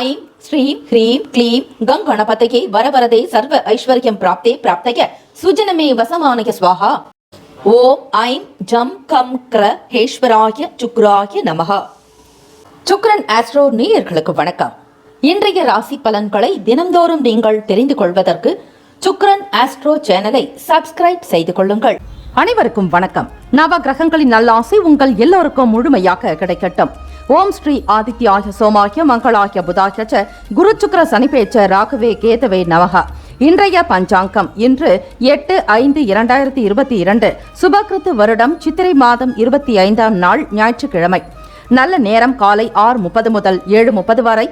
I'm ஸ்ரீம் ஹ்ரீம் க்ளீம் கங்கணபதயே வரவரதே சர்வ ஐஸ்வர்யம் பிராப்தே பிராப்தய சுஜனமே வசமானய ஸ்வாஹா. ஓம் ஐம் ஜம் கம் க்ர ஹேஸ்வராய சுக்ராய நமஹ. சுக்ரன் ஆஸ்ட்ரோ நேயர்களுக்கு வணக்கம். இன்றைய ராசி பலன்களை தினம்தோறும் நீங்கள் தெரிந்து கொள்வதற்கு சுக்ரன் ஆஸ்ட்ரோ சேனலை சப்ஸ்கிரைப் செய்து கொள்ளுங்கள். அனைவருக்கும் வணக்கம். நவ கிரகங்களின் நல்லாசை உங்கள் எல்லோருக்கும் முழுமையாக கிடைக்கட்டும். ஓம் ஸ்ரீ ஆதித்யாய சோமாய மங்களாய புதாய ச குரு சுக்ர சனிபேச்ச ராகவே கேதவே நமஹ. இன்றைய பஞ்சாங்கம் இன்று 8/5/2022 சுபகிருத்து வருடம் சித்திரை மாதம் 25ஆம் நாள் ஞாயிற்றுக்கிழமை. நல்ல நேரம் காலை 6:30 முதல் 7:30 வரை,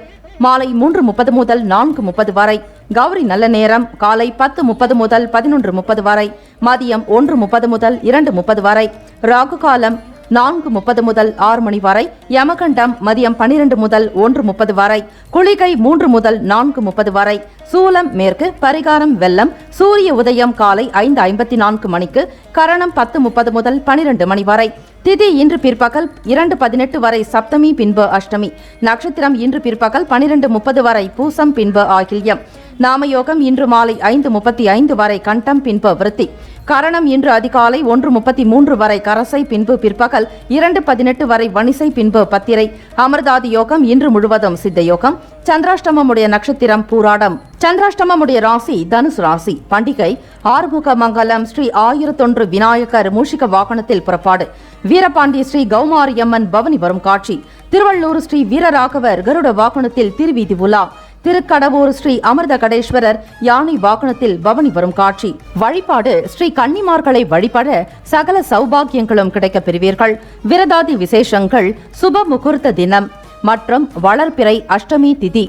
மாலை 3:30 முதல் 4:30 வரை. கௌரி நல்ல நேரம் காலை 10:30 முதல் 11:30 வரை, மதியம் 1:30 முதல் 2:30 வரை. ராகு காலம் 4:30 முதல் 6 மணி வரை. யமகண்டம் மதியம் 12 முதல் 1:30 வரை. குளிகை 3 முதல் 4:30 வரை. சூலம் மேற்கு. பரிகாரம் வெள்ளம். சூரிய உதயம் காலை 5:54 மணிக்கு. கரணம் 10:30 முதல் 12 மணி வரை. திதி இன்று பிற்பகல் 2:18 வரை சப்தமி பின்பு அஷ்டமி. நட்சத்திரம் இன்று பிற்பகல் 12:30 வரை பூசம் பின்பு ஆகில்யம். நாமயோகம் இன்று மாலை 5:35 வரை கண்டம் பின்பு விருத்தி. கரணம் இன்று அதிகாலை 1:33 வரை கரசை பின்பு பிற்பகல் 2:18 வரை வணிசை பின்பு பத்திரை. அமிர்தாதி யோகம் இன்று முழுவதும் சித்த யோகம். சந்திராஷ்டமமுடைய நட்சத்திரம் பூராடம். சந்திராஷ்டமமுடைய ராசி தனுசு ராசி. பண்டிகை ஆறுமுக மங்கலம் ஸ்ரீ 1001 விநாயகர் மூஷிக வாகனத்தில் புறப்பாடு. வீரபாண்டிய ஸ்ரீ கௌமாரியம்மன் பவனி வரும் காட்சி. திருவள்ளூர் ஸ்ரீ வீரராகவர் கருட வாகனத்தில் திருவீதி உலா. திருக்கடவூர் ஸ்ரீ அமிர்த கடேஸ்வரர் யானை வாகனத்தில் பவனி வரும் காட்சி. வழிபாடு ஸ்ரீ கன்னிமார்களை வழிபட சகல சௌபாகியங்களும் கிடைக்கப் பெறுவீர்கள். விரதாதி விசேஷங்கள் சுப முகூர்த்த தினம் மற்றும் வளர்பிறை அஷ்டமி திதி.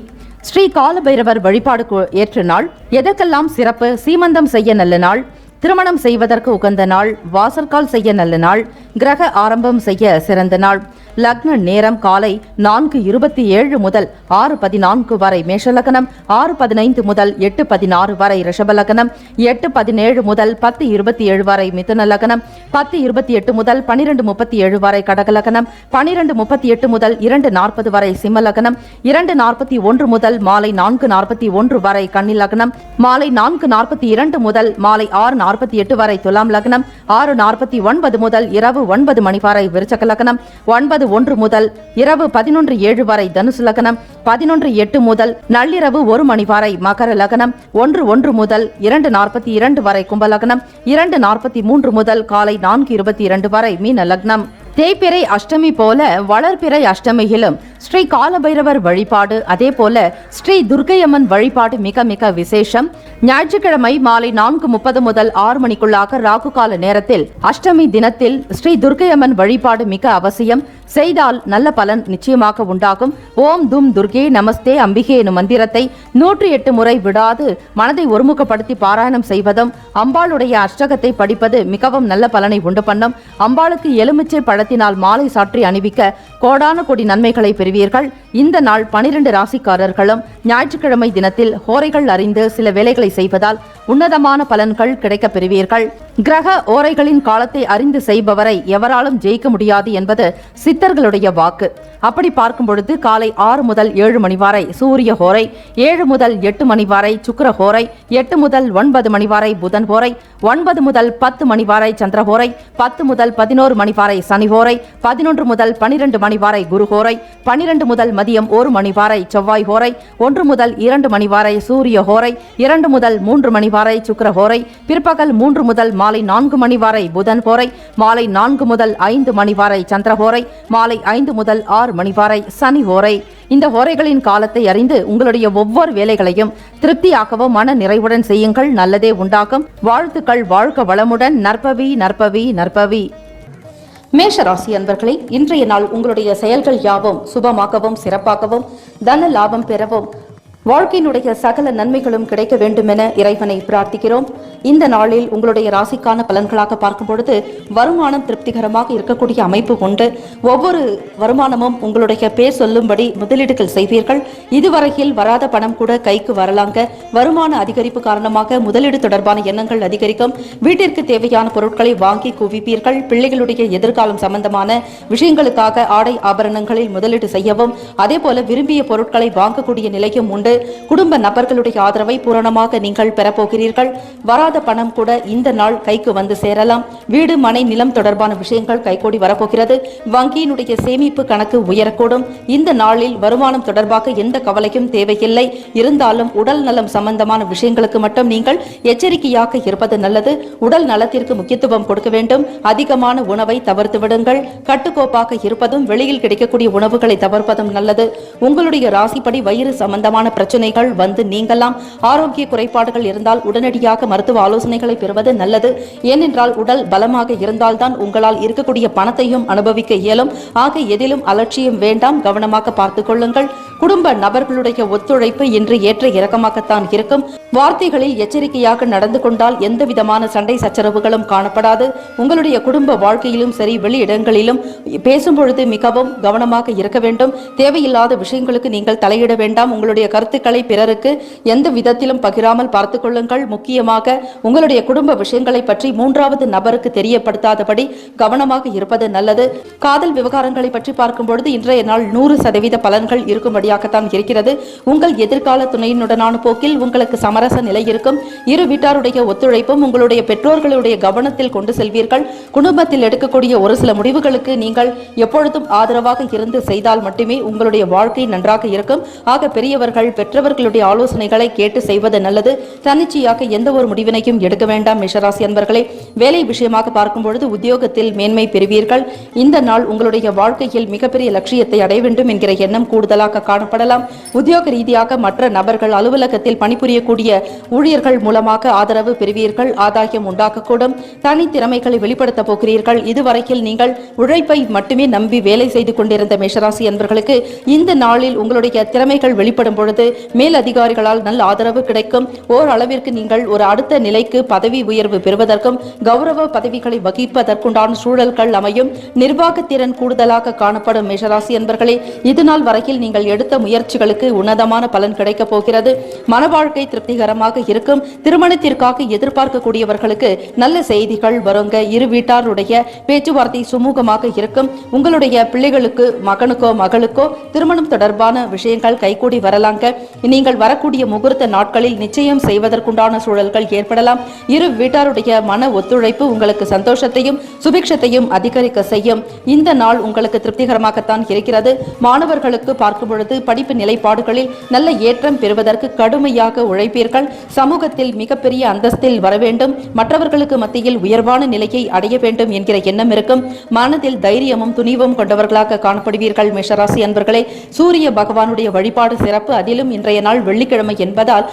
ஸ்ரீ காலபைரவர் வழிபாடு ஏற்ற நாள். எதற்கெல்லாம் சிறப்பு? சீமந்தம் செய்ய நல்ல நாள், திருமணம் செய்வதற்கு உகந்த நாள், வாசற்கால் செய்ய நல்ல நாள், கிரக ஆரம்பம் செய்ய சிறந்த நாள். லக்ன நேரம் காலை 4:27 முதல் 6:14 வரை மேஷலகனம், 6:15 முதல் 8:16 வரை ரிஷபலகனம், 8:17 முதல் 10:27 வரை மிதுன லகனம், 10:28 முதல் 12:37 வரை கடகலகனம், 12:38 முதல் 2:40 வரை சிம்மலகனம், 2:41 முதல் மாலை 4:41 வரை கன்னி லக்னம், மாலை 4:42 முதல் மாலை 6:48 வரை துலாம் லக்னம், 6:49 முதல் இரவு 9 மணி வரை விருச்சக லக்னம், 9:01 முதல் இரவு 11:07 வரை தனுசு லக்னம், 11:08 முதல் நள்ளிரவு 1 மணி வரை மகர லக்னம், 1:01 முதல் 2:42 வரை கும்பலக்னம், 2:43 முதல் காலை 4:22 வரை மீன லக்னம். தேய்பிறை அஷ்டமி போல வளர்பிறை அஷ்டமியிலும் ஸ்ரீ காலபைரவர் வழிபாடு, அதே போல ஸ்ரீ துர்க்கையம்மன் வழிபாடு மிக மிக விசேஷம். ஞாயிற்றுக்கிழமை மாலை 4:30 முதல் 6 மணிக்குள்ளாக ராகு கால நேரத்தில் அஷ்டமி தினத்தில் ஸ்ரீ துர்க்கையம்மன் வழிபாடு மிக அவசியம். செய்தால் நல்ல பலன் நிச்சயமாக உண்டாகும். ஓம் தும் துர்கே நமஸ்தே அம்பிகே எனும் மந்திரத்தை 108 முறை விடாது மனதை ஒருமுகப்படுத்தி பாராயணம் செய்வதும், அம்பாளுடைய அஷ்டகத்தை படிப்பது மிகவும் நல்ல பலனை உண்டு பண்ணும். அம்பாளுக்கு எலுமிச்சை பழத்தினால் மாலை சாற்றி அணிவிக்க கோடான கோடி நன்மைகளை பெறுவீர்கள். இந்த நாள் 12 ராசிக்காரர்களும் ஞாயிற்றுக்கிழமை தினத்தில் ஹோரைகள் அறிந்து சில வேலைகளை செய்வதால் உன்னதமான பலன்கள் கிடைக்கப் பெறுவீர்கள். கிரக ஓரைகளின் காலத்தை அறிந்து செய்பவரை எவராலும் ஜெயிக்க முடியாது என்பது சித்தர்களுடைய வாக்கு. அப்படி பார்க்கும் பொழுது காலை 6 முதல் 7 மணி வரை சூரிய ஹோரை, 7 முதல் 8 மணி வரை சுக்கிர ஹோரை, 8 முதல் 9 மணி வரை புதன் ஹோரை, 9 முதல் 10 மணி வரை சந்திர ஹோரை, 10 முதல் 11 மணி வரை சனி ஹோரை, 11 முதல் 12 மணி வரை குரு ஹோரை, 12 முதல் மதியம் 1 மணி வரை செவ்வாய் ஹோரை, 1 முதல் 2 மணி வரை சூரிய ஹோரை, 2 முதல் 3 மணி வரை சுக்கிர ஹோரை, பிற்பகல் 3 முதல் மாலை 4 மணி வரை புதன் ஹோரை, மாலை 4 முதல் 5 மணி வரை சந்திர ஹோரை, மாலை 5 முதல் 6 மணி வரை சனி ஹோரை. இந்த ஹோரைகளின் காலத்தை அறிந்து உங்களுடைய ஒவ்வொரு வேலைகளையும் திருப்தியாகவும் மன நிறைவுடன் செய்யுங்கள். நல்லதே உண்டாகும். வாழ்த்துக்கள். வாழ்க வளமுடன். நற்பவி நற்பவி நற்பவி. மேஷராசி அன்பர்களே, இன்றைய நாள் உங்களுடைய செயல்கள் யாவும் சுபமாகவும் சிறப்பாகவும் தன லாபம் பெறவும் வாழ்க்கையினுடைய சகல நன்மைகளும் கிடைக்க வேண்டும் என இறைவனை பிரார்த்திக்கிறோம். இந்த நாளில் உங்களுடைய ராசிக்கான பலன்களாக பார்க்கும் பொழுது வருமானம் திருப்திகரமாக இருக்கக்கூடிய அமைப்பு உண்டு. ஒவ்வொரு வருமானமும் உங்களுடைய பேர் சொல்லும்படி முதலீடுகள் செய்வீர்கள். இதுவரையில் வராத பணம் கூட கைக்கு வரலாங்க. வருமான அதிகரிப்பு காரணமாக முதலீடு தொடர்பான எண்ணங்கள் அதிகரிக்கும். வீட்டிற்கு தேவையான பொருட்களை வாங்கி குவிப்பீர்கள். பிள்ளைகளுடைய எதிர்காலம் சம்பந்தமான விஷயங்களுக்காக ஆடை ஆபரணங்களில் முதலீடு செய்யவும், அதேபோல விரும்பிய பொருட்களை வாங்கக்கூடிய நிலையும் உண்டு. குடும்ப நபர்களுடைய ஆதரவை பூரணமாக நீங்கள் பெறப்போகிறீர்கள். வராத பணம் கூட இந்த நாள் கைக்கு வந்து சேரலாம். வீடு, மனை, நிலம் தொடர்பான விஷயங்கள் கைகூடி வரப்போகிறது. வங்கியினுடைய சேமிப்பு கணக்கு உயரக்கூடும். இந்த நாளில் வருமானம் தொடர்பாக எந்த கவலையும் தேவையில்லை. இருந்தாலும் உடல் நலம் சம்பந்தமான விஷயங்களுக்கு மட்டும் நீங்கள் எச்சரிக்கையாக இருப்பது நல்லது. உடல் நலத்திற்கு முக்கியத்துவம் கொடுக்க வேண்டும். அதிகமான உணவை தவிர்த்து விடுங்கள். கட்டுக்கோப்பாக இருப்பதும் வெளியில் கிடைக்கக்கூடிய உணவுகளை தவிர்ப்பதும் நல்லது. உங்களுடைய ராசிப்படி வயிறு சம்பந்தமான பிரச்சனைகள் வந்து நீங்கலாம். ஆரோக்கிய குறைபாடுகள் இருந்தால் உடனடியாக மருத்துவ ஆலோசனைகளை பெறுவது நல்லது. ஏனென்றால் உடல் பலமாக இருந்தால்தான் உங்களால் இருக்கக்கூடிய பணத்தையும் அனுபவிக்க இயலும். ஆக எதிலும் அலட்சியம் வேண்டாம். கவனமாக பார்த்துக் கொள்ளுங்கள். குடும்ப நபர்களுடைய ஒத்துழைப்பு இன்று ஏற்ற இறக்கமாகத்தான் இருக்கும். வார்த்தைகளில் எச்சரிக்கையாக நடந்து கொண்டால் எந்த விதமான சண்டை சச்சரவுகளும் காணப்படாது. உங்களுடைய குடும்ப வாழ்க்கையிலும் சரி, வெளியிடங்களிலும் பேசும் பொழுது மிகவும் கவனமாக இருக்க வேண்டும். தேவையில்லாத விஷயங்களுக்கு நீங்கள் தலையிட வேண்டாம். உங்களுடைய கருத்துக்களை பிறருக்கு எந்த விதத்திலும் பகிராமல் பார்த்துக் கொள்ளுங்கள். முக்கியமாக உங்களுடைய குடும்ப விஷயங்களை பற்றி மூன்றாவது நபருக்கு தெரியப்படுத்தாதபடி கவனமாக இருப்பது நல்லது. காதல் விவகாரங்களை பற்றி பார்க்கும் பொழுது இன்றைய நாள் 100% பலன்கள் இருக்கும்படியாகத்தான் இருக்கிறது. உங்கள் எதிர்கால துணையினுடனான போக்கில் உங்களுக்கு சமரச நிலை இருக்கும். இரு வீட்டாருடைய ஒத்துழைப்பும் உங்களுடைய பெற்றோர்களுடைய கவனத்தில் கொண்டு செல்வீர்கள். குடும்பத்தில் எடுக்கக்கூடிய ஒரு சில முடிவுகளுக்கு நீங்கள் எப்பொழுதும் ஆதரவாக இருந்து செய்தால் மட்டுமே உங்களுடைய வாழ்க்கை நன்றாக இருக்கும். ஆக பெரியவர்கள், பெற்றவர்களுடைய ஆலோசனைகளை கேட்டு செய்வது நல்லது. தன்னிச்சையாக எந்த ஒரு முடிவினையும் எடுக்க வேண்டாம். மேஷராசி அன்பர்களே, வேலை விஷயமாக பார்க்கும் பொழுது உத்தியோகத்தில் மேன்மை பெறுவீர்கள். இந்த நாள் உங்களுடைய வாழ்க்கையில் மிகப்பெரிய லட்சியத்தை அடைய வேண்டும் என்கிற எண்ணம் கூடுதலாக காணப்படலாம். உத்தியோக ரீதியாக மற்ற நபர்கள், அலுவலகத்தில் பணிபுரியக்கூடிய ஊழியர்கள் மூலமாக ஆதரவு பெறுவீர்கள். ஆதாயம் உண்டாக்கக்கூடும். தனி திறமைகளை வெளிப்படுத்த போகிறீர்கள். இதுவரையில் நீங்கள் உழைப்பை மட்டுமே நம்பி வேலை செய்து கொண்டிருந்த மேஷராசி அன்பர்களுக்கு இந்த நாளில் உங்களுடைய திறமைகள் வெளிப்படும் பொழுது மேல் அதிகாரிகளால் நல்ல ஆதரவு கிடைக்கும். ஓரளவிற்கு நீங்கள் ஒரு அடுத்த நிலைக்கு பதவி உயர்வு பெறுவதற்கும் கௌரவ பதவிகளை வகிப்பதற்குண்டான சூழல்கள் அமையும். நிர்வாகத்திறன் கூடுதலாக காணப்படும் மேஷராசி அன்பர்களே, இதுநாள் வரையில் நீங்கள் எடுத்த முயற்சிகளுக்கு உன்னதமான பலன் கிடைக்கப் போகிறது. மன வாழ்க்கை திருப்திகரமாக இருக்கும். திருமணத்திற்காக எதிர்பார்க்கக்கூடியவர்களுக்கு நல்ல செய்திகள் வருங்க. இரு வீட்டாருடைய பேச்சுவார்த்தை சுமூகமாக இருக்கும். உங்களுடைய பிள்ளைகளுக்கு, மகனுக்கோ மகளுக்கோ திருமணம் தொடர்பான விஷயங்கள் கைகூடி வரலாங்க. நீங்கள் வரக்கூடிய முகூர்த்த நாட்களில் நிச்சயம் செய்வதற்குண்டான சூழல்கள் ஏற்படலாம். இரு வீட்டாருடைய மன ஒத்துழைப்பு உங்களுக்கு சந்தோஷத்தையும் சுபிக்ஷத்தையும் அதிகரிக்க செய்யும். இந்த நாள் உங்களுக்கு திருப்திகரமாகத்தான் இருக்கிறது. மாணவர்களுக்கு பார்க்கும் பொழுது படிப்பு நிலைப்பாடுகளில் நல்ல ஏற்றம் பெறுவதற்கு கடுமையாக உழைப்பீர்கள். சமூகத்தில் மிகப்பெரிய அந்தஸ்தில் வர வேண்டும். மற்றவர்களுக்கு மத்தியில் உயர்வான நிலையை அடைய வேண்டும் என்கிற எண்ணம் இருக்கும். மனதில் தைரியமும் துணிவும் கொண்டவர்களாக காணப்படுவீர்கள். மேஷராசி அன்பர்களே, சூரிய பகவானுடைய வழிபாடு சிறப்பு. அதிலும் இன்றைய நாள் வெள்ளிக்கிழமை என்பதால்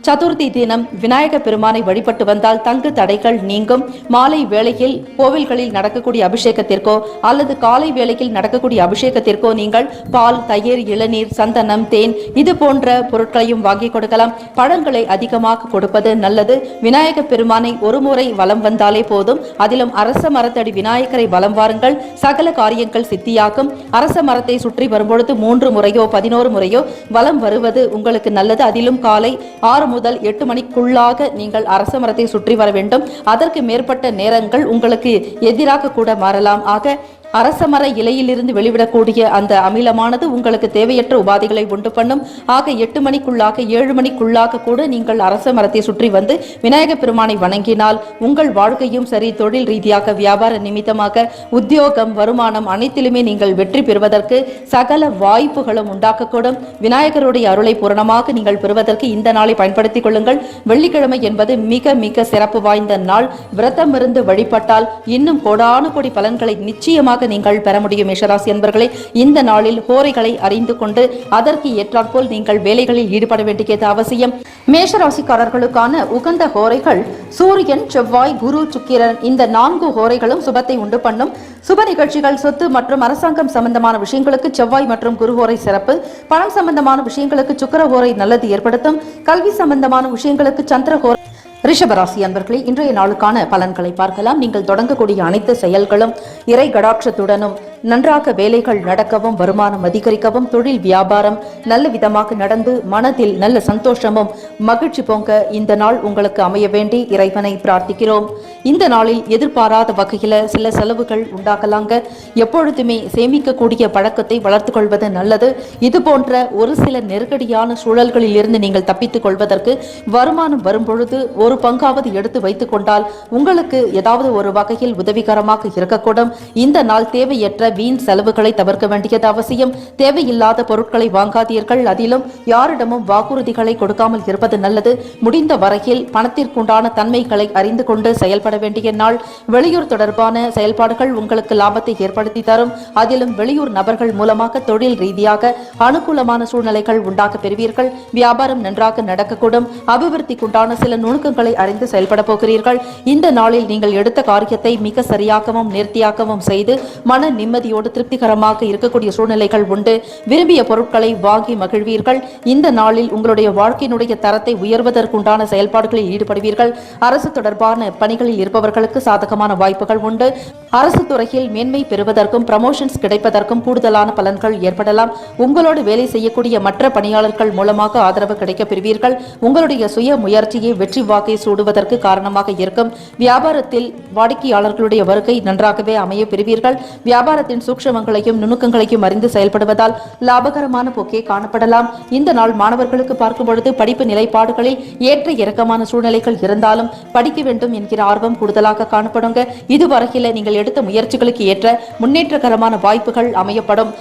சதுர்த்தி தினம் விநாயக பெருமானை வழிபட்டு வந்தால் தங்கு தடைகள் நீங்கும். மாலை வேளையில் கோவில்களில் நடக்கக்கூடிய அபிஷேகத்திற்கோ அல்லது காலை வேளையில் நடக்கக்கூடிய அபிஷேகத்திற்கோ நீங்கள் பால், தயிர், இளநீர், சந்தனம், தேன் இது போன்ற பொருட்களையும் வாங்கி கொடுக்கலாம். பழங்களை அதிகமாக கொடுப்பது நல்லது. விநாயக பெருமானை ஒரு முறை வலம் வந்தாலே போதும். அதிலும் அரச மரத்தடி விநாயகரை வலம் வாருங்கள். சகல காரியங்கள் சித்தியாகும். அரச மரத்தை சுற்றி வரும்பொழுது 3 முறையோ 11 முறையோ வலம் வருவது உங்களுக்கு நல்லது. அதிலும் காலை 6 முதல் 8 மணிக்குள்ளாக நீங்கள் அரச மரத்தை சுற்றி வர வேண்டும். அதற்கு மேற்பட்ட நேரங்கள் உங்களுக்கு எதிராக கூட மாறலாம். ஆக அரசமர இலையிலிருந்து வெளிவிடக்கூடிய அந்த அமிலமானது உங்களுக்கு தேவையற்ற உபாதைகளை உண்டு பண்ணும். ஆக 8 மணிக்குள்ளாக 7 மணிக்குள்ளாக கூட நீங்கள் அரச மரத்தை சுற்றி வந்து விநாயக பெருமானை வணங்கினால் உங்கள் வாழ்க்கையும் சரி, தொழில் ரீதியாக, வியாபார நிமித்தமாக, உத்தியோகம், வருமானம் அனைத்திலுமே நீங்கள் வெற்றி பெறுவதற்கு சகல வாய்ப்புகளும் உண்டாக்கக்கூடும். விநாயகருடைய அருளை பூரணமாக நீங்கள் பெறுவதற்கு இந்த நாளை பயன்படுத்திக் கொள்ளுங்கள். வெள்ளிக்கிழமை என்பது மிக மிக சிறப்பு வாய்ந்த நாள். விரதம் இருந்து வழிபட்டால் இன்னும் கோடானு கோடி பலன்களை நிச்சயமாக நிச்சயமாக நீங்கள் பெற முடியும். மேஷராசி அன்பர்களே, இந்த நாளில் ஹோரைகளை அறிந்து கொண்டு அதற்கு ஏற்றாற்போல் நீங்கள் வேலைகளில் ஈடுபட வேண்டியது அவசியம். மேஷராசிக்காரர்களுக்கான உகந்த ஹோரைகள் சூரியன், செவ்வாய், குரு, சுக்கிரன். இந்த 4 ஹோரைகளும் சுபத்தை உண்டு பண்ணும். சுப நிகழ்ச்சிகள், சொத்து மற்றும் அரசாங்கம் சம்பந்தமான விஷயங்களுக்கு செவ்வாய் மற்றும் குரு ஹோரை சிறப்பு. பணம் சம்பந்தமான விஷயங்களுக்கு சுக்கிர ஹோரை நல்லது ஏற்படுத்தும். கல்வி சம்பந்தமான விஷயங்களுக்கு சந்திர ஹோரை. ரிஷபராசி அன்பர்களே, இன்றைய நாளுக்கான பலன்களை பார்க்கலாம். நீங்கள் தொடங்கக்கூடிய அனைத்து செயல்களும் இறை கடாட்சத்துடனும் நன்றாக வேலைகள் நடக்கவும், வருமானம் அதிகரிக்கவும், தொழில் வியாபாரம் நல்ல விதமாக நடந்து மனதில் நல்ல சந்தோஷமும் மகிழ்ச்சி பொங்க இந்த நாள் உங்களுக்கு அமைய வேண்டி இறைவனை பிரார்த்திக்கிறோம். இந்த நாளில் எதிர்பாராத வகையில் சில செலவுகள் உண்டாகலாங்க. எப்பொழுதுமே சேமிக்கக்கூடிய பழக்கத்தை வளர்த்து கொள்வது நல்லது. இது போன்ற ஒரு சில நெருக்கடியான சூழல்களில் இருந்து நீங்கள் தப்பித்துக் கொள்வதற்கு வருமானம் வரும்பொழுது ஒரு பங்காவது எடுத்து வைத்துக் கொண்டால் உங்களுக்கு ஏதாவது ஒரு வகையில் உதவிகரமாக இருக்கக்கூடும். இந்த நாள் தேவையற்ற வீண் செலவுகளை தவிர்க்க வேண்டியது அவசியம். தேவையில்லாத பொருட்களை வாங்காதீர்கள். அதிலும் யாரிடமும் வாக்குறுதிகளை கொடுக்காமல் இருப்பது நல்லது. முடிந்த வரையில் பணத்திற்குண்டான தன்மைகளை அறிந்து கொண்டு செயல்பட வேண்டிய நாள். வெளியூர் தொடர்பான செயல்பாடுகள் உங்களுக்கு லாபத்தை ஏற்படுத்தி தரும். அதிலும் வெளியூர் நபர்கள் மூலமாக தொழில் ரீதியாக அனுகூலமான சூழ்நிலைகள் உண்டாக்க பெறுவீர்கள். வியாபாரம் நன்றாக நடக்கக்கூடும். அபிவிருத்திக்குண்டான சில நுணுக்கங்களை அறிந்து செயல்பட போகிறீர்கள். இந்த நாளில் நீங்கள் எடுத்த காரியத்தை மிக சரியாகவும் நேர்த்தியாகவும் செய்து மன நிம்மதியோடு திருப்திகரமாக இருக்கக்கூடிய சூழ்நிலைகள் உண்டு. விரும்பிய பொருட்களை வாங்கி மகிழ்வீர்கள். இந்த நாளில் உங்களுடைய வாழ்க்கையினுடைய தரத்தை உயர்வதற்குண்டான செயல்பாடுகளில் ஈடுபடுவீர்கள். அரசு தொடர்பான பணிகளில் இருப்பவர்களுக்கு சாதகமான வாய்ப்புகள் உண்டு. அரசு துறையில் மேன்மை பெறுவதற்கும் ப்ரமோஷன்ஸ் கிடைப்பதற்கும் கூடுதலான பலன்கள் ஏற்படலாம். உங்களோடு வேலை செய்யக்கூடிய மற்ற பணியாளர்கள் மூலமாக ஆதரவு கிடைக்க பெறுவீர்கள். உங்களுடைய சுய முயற்சியை வெற்றி வாக்கை சூடுவதற்கு காரணமாக இருக்கும். வியாபாரத்தில் வாடிக்கையாளர்களுடைய வருகை நன்றாகவே அமைய பெறுவீர்கள். வியாபாரத்தின் சூக்ஷமங்களையும் நுணுக்கங்களையும் அறிந்து செயல்படுவதால் லாபகரமான போக்கே காணப்படலாம். இந்த நாள் மாணவர்களுக்கு பார்க்கும் பொழுது படிப்பு நிலைப்பாடுகளில் ஏற்ற இறக்கமான சூழ்நிலைகள் இருந்தாலும் படிக்க வேண்டும் என்கிற ஆர்வம் கூடுதலாக காணப்படுங்க. இதுவரையில் நீங்கள் எடுத்த முயற்சிகளுக்கு ஏற்ற முன்னேற்றகரமான வாய்ப்புகள் அமையப்படும்.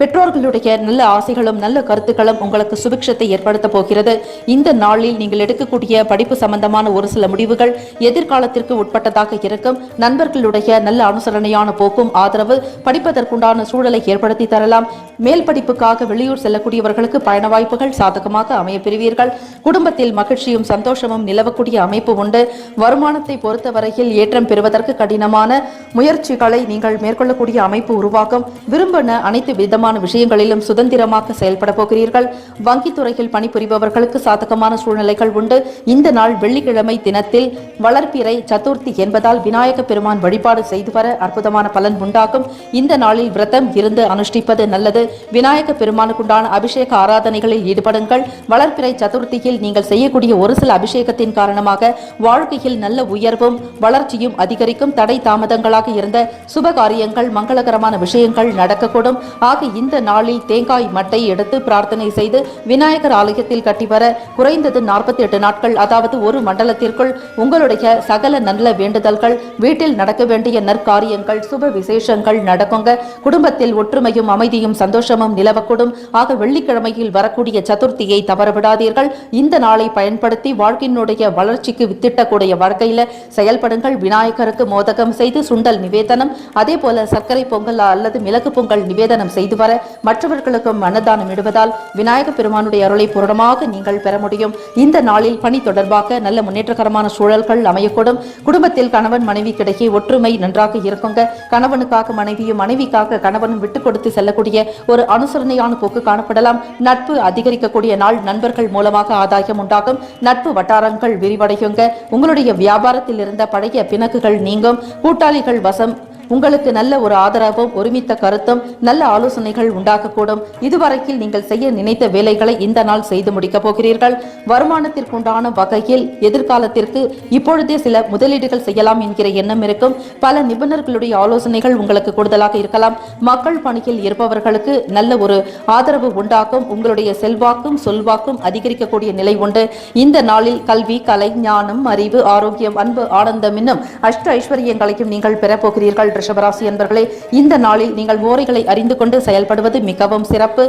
பெற்றோர்களுடைய நல்ல ஆசைகளும் நல்ல கருத்துக்களும் உங்களுக்கு சுபிக்ஷத்தை ஏற்படுத்த போகிறது. இந்த நாளில் நீங்கள் எடுக்கக்கூடிய படிப்பு சம்பந்தமான ஒரு சில முடிவுகள் எதிர்காலத்திற்கு உட்பட்டதாக இருக்கும். நண்பர்களுடைய நல்ல அனுசரணையான போக்கும் ஆதரவு படிப்பதற்குண்டான சூழலை ஏற்படுத்தி தரலாம். மேல் படிப்புக்காக வெளியூர் செல்லக்கூடியவர்களுக்கு பயண வாய்ப்புகள் சாதகமாக அமைய பெறுவீர்கள். குடும்பத்தில் மகிழ்ச்சியும் சந்தோஷமும் நிலவக்கூடிய அமைப்பு உண்டு. வருமானத்தை பொறுத்தவரையில் ஏற்றம் பெறுவதற்கு கடினமான முயற்சிகளை நீங்கள் மேற்கொள்ளக்கூடிய அமைப்பு உருவாக்கும். விரும்பின அனைத்து விதமான விஷயங்களிலும் சுதந்திரமாக செயல்பட போகிறீர்கள். வங்கித் துறையில் பணிபுரிபவர்களுக்கு சாதகமான சூழ்நிலைகள் உண்டு. இந்த நாள் வெள்ளிக்கிழமை தினத்தில் வளர்ப்பிறை சதுர்த்தி என்பதால் விநாயக பெருமான் வழிபாடு செய்து வர அற்புதமான பலன் உண்டாகும். இந்த நாளில் விரதம் இருந்து அனுஷ்டிப்பது நல்லது. விநாயக பெருமானுக்குண்டான அபிஷேக ஆராதனைகளில் ஈடுபடுங்கள். வளர்ப்பிறை சதுர்த்தியில் நீங்கள் செய்யக்கூடிய ஒரு சில அபிஷேகத்தின் காரணமாக வாழ்க்கையில் நல்ல உயர்வும் வளர்ச்சியும் அதிகரிக்கும். தடை தாமதங்களாக இருந்த சுப காரியங்கள் மங்களகரமான விஷயங்கள் நடக்கக்கூடும். ஆக இந்த நாளில் தேங்காய் மட்டை எடுத்து பிரார்த்தனை செய்து விநாயகர் ஆலயத்தில் கட்டிவர குறைந்தது 48 நாட்கள், அதாவது ஒரு மண்டலத்திற்குள் உங்களுடைய சகல நல்ல வேண்டுதல்கள், வீட்டில் நடக்க வேண்டிய நற்காரியங்கள், சுப விசேஷங்கள் நடக்குங்க. குடும்பத்தில் ஒற்றுமையும் அமைதியும் சந்தோஷமும் நிலவக்கூடும். ஆக வெள்ளிக்கிழமையில் வரக்கூடிய சதுர்த்தியை தவறவிடாதீர்கள். இந்த நாளை பயன்படுத்தி வாழ்க்கையினுடைய வளர்ச்சிக்கு வித்திட்டக்கூடிய வாழ்க்கையில செயல்படுங்கள். விநாயகருக்கு மோதகம் செய்து சுண்டல் நிவேதனம், அதே போல சர்க்கரை பொங்கல் அல்லது மிளகு பொங்கல் நிவேதனம் செய்து வர மற்றவர்களுக்கும் அன்னதானம் இடுவதால் விநாயக பெருமானுடைய அருளை பூரணமாக நீங்கள் பெற முடியும். இந்த நாளில் பணி தொடர்பாக நல்ல முன்னேற்றகரமான சூழல்கள் அமையக்கூடும். குடும்பத்தில் கணவன் மனைவிக்கிடையே ஒற்றுமை நன்றாக இருக்குங்க. கணவனுக்காக மனைவியும் மனைவிக்காக கணவனும் விட்டுக் கொடுத்து செல்லக்கூடிய ஒரு அனுசரணையான போக்கு காணப்படலாம். நட்பு அதிகரிக்கக்கூடிய நாள். நண்பர்கள் மூலமாக ஆதாயம் உண்டாகும். நட்பு வட்டாரங்கள் விரிவடையுங்க. உங்களுடைய வியாபாரத்தில் இருந்த பழைய பிணக்குகள் நீங்கும். கூட்டாளிகள் வசம் உங்களுக்கு நல்ல ஒரு ஆதரவும் ஒருமித்த கருத்தும் நல்ல ஆலோசனைகள் உண்டாகக்கூடும். இதுவரையில் நீங்கள் செய்ய நினைத்த வேலைகளை இந்த நாள் செய்து முடிக்கப் போகிறீர்கள். வருமானத்திற்குண்டான வகையில் எதிர்காலத்திற்கு இப்பொழுதே சில முதலீடுகள் செய்யலாம் என்கிற எண்ணம் இருக்கும். பல நிபுணர்களுடைய ஆலோசனைகள் உங்களுக்கு கூடுதலாக இருக்கலாம். மக்கள் பணியில் இருப்பவர்களுக்கு நல்ல ஒரு ஆதரவு உண்டாகும். உங்களுடைய செல்வாக்கும் சொல்வாக்கும் அதிகரிக்கக்கூடிய நிலை உண்டு. இந்த நாளில் கல்வி, கலை, ஞானம், அறிவு, ஆரோக்கியம், அன்பு, ஆனந்தம் என்னும் அஷ்ட ஐஸ்வர்யங்களையும் நீங்கள் பெறப்போகிறீர்கள். ரிஷபராசி என்பர்களே, இந்த நாளில் நீங்கள் ஹோரைகளை அறிந்து கொண்டு செயல்படுவது மிகவும் சிறப்பு.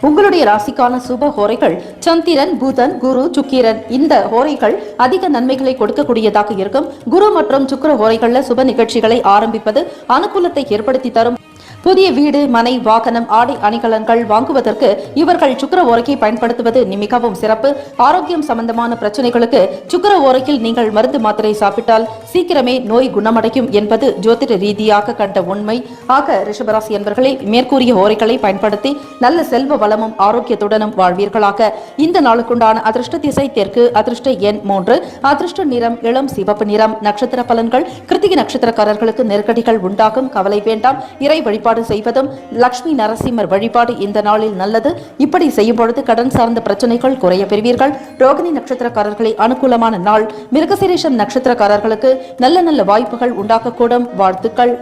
உங்களுடைய ராசிக்கான சுப ஹோரைகள் சந்திரன், புதன், குரு, சுக்கிரன். இந்த ஹோரைகள் அதிக நன்மைகளை கொடுக்கக்கூடியதாக இருக்கும். குரு மற்றும் சுக்கிர ஹோரைகள்ல சுப நிகழ்ச்சிகளை ஆரம்பிப்பது அனுகூலத்தை ஏற்படுத்தி தரும். புதிய வீடு, மனை, வாகனம், ஆடை அணிகலன்கள் வாங்குவதற்கு இவர்கள் சுக்கிர ஓரையை பயன்படுத்துவது மிகவும் சிறப்பு. ஆரோக்கியம் சம்பந்தமான பிரச்சனைகளுக்கு சுக்கிர ஓரையில் நீங்கள் மருந்து மாத்திரை சாப்பிட்டால் சீக்கிரமே நோய் குணமடையும் என்பது ஜோதிட ரீதியாக கண்ட உண்மை. ஆக ரிஷபராசி என்பவர்களை மேற்கூறிய ஓரைகளை பயன்படுத்தி நல்ல செல்வ வளமும் ஆரோக்கியத்துடனும் வாழ்வீர்களாக. இந்த நாளுக்குண்டான அதிர்ஷ்ட திசை தெற்கு, அதிர்ஷ்ட எண் 3, அதிர்ஷ்ட நிறம் இளம் சிவப்பு நிறம். நட்சத்திர பலன்கள்: கிருத்திகை நட்சத்திரக்காரர்களுக்கு நெருக்கடிகள் உண்டாகும், கவலை வேண்டாம். இறை வழிபாடு செய்வதும் லட்சுமி நரசிம்மர் வழிபாடு இந்த நாளில் நல்லது. இப்படி செய்யும் பொழுது கடன் சார்ந்த பிரச்சனைகள் குறைய பெறுவீர்கள். ரோகிணி நட்சத்திரக்காரர்களை அனுகூலமான நாள். மிருகசீரிஷம் நட்சத்திரக்காரர்களுக்கு நல்ல நல்ல வாய்ப்புகள் உண்டாகக்கூடும். வாழ்த்துக்கள்.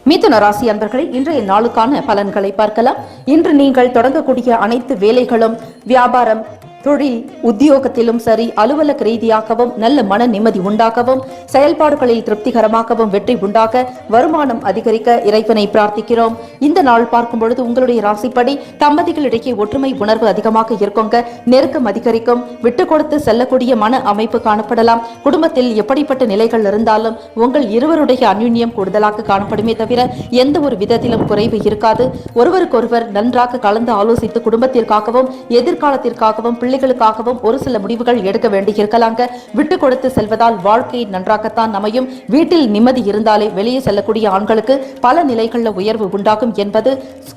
மிதுன ராசி அன்பர்களே, இன்றைய நாளுக்கான பலன்களை பார்க்கலாம். இன்று நீங்கள் தொடங்கக்கூடிய அனைத்து வேலைகளும், வியாபாரம், தொழில், உத்தியோகத்திலும் சரி, அலுவலக ரீதியாகவும் நல்ல மன நிம்மதி உண்டாகவும், செயல்பாடுகளில் திருப்திகரமாகவும் வெற்றி உண்டாக, வருமானம் அதிகரிக்க இறைவனை பிரார்த்திக்கிறோம். இந்த நாள் பார்க்கும் பொழுது உங்களுடைய ராசிப்படி தம்பதிகளிடையே ஒற்றுமை உணர்வு அதிகமாக இருக்குங்க. நெருக்கம் அதிகரிக்கும். விட்டு கொடுத்து செல்லக்கூடிய மன அமைப்பு காணப்படலாம். குடும்பத்தில் எப்படிப்பட்ட நிலைகள் இருந்தாலும் உங்கள் இருவருடைய அந்யுன்யம் கூடுதலாக காணப்படுமே தவிர எந்த ஒரு விதத்திலும் குறைவு இருக்காது. ஒருவருக்கொருவர் நன்றாக கலந்து ஆலோசித்து குடும்பத்திற்காகவும் எதிர்காலத்திற்காகவும் பிள்ளைகளுக்காகவும் ஒரு சில முடிவுகள் எடுக்க வேண்டியிருக்கலாங்க. விட்டு கொடுத்து செல்வதால் வாழ்க்கை நன்றாகத்தான் அமையும். வீட்டில் நிம்மதி இருந்தாலே வெளியே செல்லக்கூடிய ஆண்களுக்கு பல நிலைகளில் உயர்வு உண்டாகும் என்பது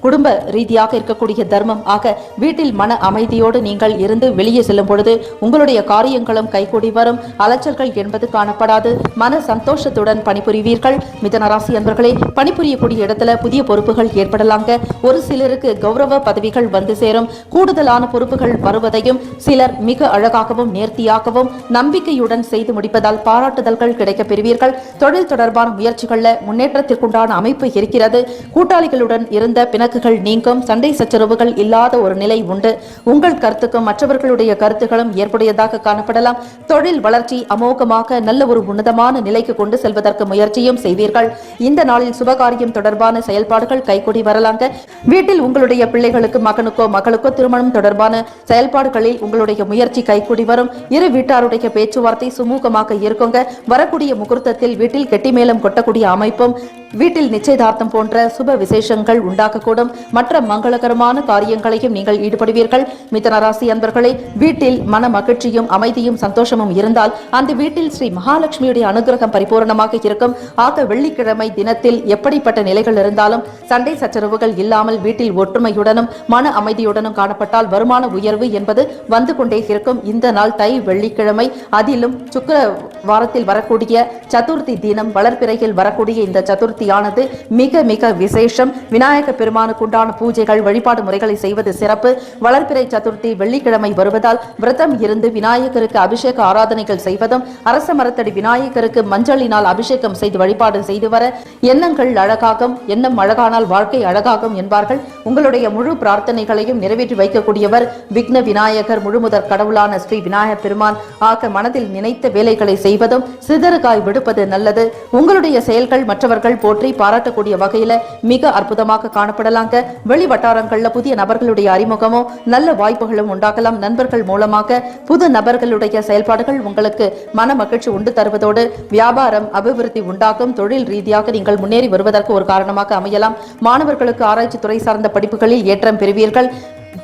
குடும்ப ரீதியாக இருக்கக்கூடிய தர்மம். ஆக வீட்டில் மன அமைதியோடு நீங்கள் இருந்து வெளியே செல்லும் பொழுது உங்களுடைய காரியங்களும் கைகூடி வரும். அலைச்சல்கள் என்பது காணப்படாது. மன சந்தோஷத்துடன் பணிபுரிவீர்கள். மிதுனராசி அன்பர்களே, பணிபுரியக்கூடிய இடத்துல புதிய பொறுப்புகள் ஏற்படலாங்க. ஒரு சிலருக்கு கௌரவ பதவிகள் வந்து சேரும். கூடுதலான பொறுப்புகள் வருவதையும் சிலர் மிக அழகாகவும் நேர்த்தியாகவும் நம்பிக்கையுடன் செய்து முடிப்பதால் பாராட்டுதல்கள் கிடைக்க பெறுவீர்கள். தொழில் தொடர்பான முயற்சிகளில் முன்னேற்றத்திற்குண்டான அமைப்பு இருக்கிறது. கூட்டாளிகளுடன் இருந்த பிணக்குகள் நீங்கும். சண்டை சச்சரவுகள் இல்லாத ஒரு நிலை உண்டு. உங்கள் கருத்துக்கும் மற்றவர்களுடைய கருத்துக்களும் ஏற்புடையதாக காணப்படலாம். தொழில் வளர்ச்சி அமோகமாக நல்ல ஒரு உன்னதமான நிலைக்கு கொண்டு செல்வதற்கு முயற்சியும் செய்வீர்கள். இந்த நாளில் சுபகாரியம் தொடர்பான செயல்பாடுகள் கைகூடி வரலாங்க. வீட்டில் உங்களுடைய பிள்ளைகளுக்கு, மகனுக்கோ மகளுக்கோ திருமணம் தொடர்பான செயல்பாடுகளில் உங்களுடைய முயற்சி கைகூடி வரும். இரு வீட்டாருடைய பேச்சுவார்த்தை சுமூகமாக இருக்குங்க. வரக்கூடிய முகூர்த்தத்தில் வீட்டில் கெட்டிமேளம் கொட்டக்கூடிய அமைப்பும், வீட்டில் நிச்சயதார்த்தம் போன்ற சுப விசேஷங்கள் உண்டாகக்கூடும். மற்ற மங்களகரமான காரியங்களையும் நீங்கள் ஈடுபடுவீர்கள். மிதுனராசி அன்பர்களே, வீட்டில் மன மகிழ்ச்சியும் அமைதியும் சந்தோஷமும் இருந்தால் அந்த வீட்டில் ஸ்ரீ மகாலட்சுமியுடைய அனுகிரகம் பரிபூர்ணமாக இருக்கும். ஆக வெள்ளிக்கிழமை தினத்தில் எப்படிப்பட்ட நிலைகள் இருந்தாலும் சண்டை சச்சரவுகள் இல்லாமல் வீட்டில் ஒற்றுமையுடனும் மன அமைதியுடனும் காணப்பட்டால் வருமான உயர்வு என்பது வந்து கொண்டே இருக்கும். இந்த நாள் தை வெள்ளிக்கிழமை, அதிலும் சுக்கிர வாரத்தில் வரக்கூடிய சதுர்த்தி தினம், வளர்பிறையில் வரக்கூடிய இந்த சதுர்த்தியானது மிக மிக விசேஷம். விநாயக பெருமானுக்குண்டான பூஜைகள், வழிபாடு முறைகளை செய்வது சிறப்பு. வளர்பிறை சதுர்த்தி வெள்ளிக்கிழமை வருவதால் விரதம் இருந்து விநாயகருக்கு அபிஷேக ஆராதனைகள் செய்வதும், அரச மரத்தடி விநாயகருக்கு மஞ்சளினால் அபிஷேகம் செய்து வழிபாடு செய்து வர எண்ணங்கள் அழகாகும். எண்ணம் அழகானால் வாழ்க்கை அழகாகும் என்பார்கள். உங்களுடைய முழு பிரார்த்தனைகளையும் நிறைவேற்றி வைக்கக்கூடியவர் விக்ன விநாயகர், முழுமுதற் கடவுளான ஸ்ரீ விநாயகர் பெருமான். ஆக மனதில் நினைத்த வேலைகளை செய்வதும் சிதறுகாய் விடுப்பது நல்லது. உங்களுடைய செயல்கள் மற்றவர்கள் போற்றி பாராட்டக்கூடிய வகையில மிக அற்புதமாக காணப்படலாங்க. வெளி வட்டாரங்கள்ல புதிய நபர்களுடைய அறிமுகமோ நல்ல வாய்ப்புகளும் உண்டாகலாம். நண்பர்கள் மூலமாக புது நபர்களுடைய செயல்பாடுகள் உங்களுக்கு மன மகிழ்ச்சி உண்டு தருவதோடு வியாபாரம் அபிவிருத்தி உண்டாகும். தொழில் ரீதியாக நீங்கள் முன்னேறி வருவதற்கு ஒரு காரணமாக அமையலாம். மாணவர்களுக்கு ஆராய்ச்சி துறை சார்ந்த படிப்புகளில் ஏற்றம் பெறுவீர்கள்.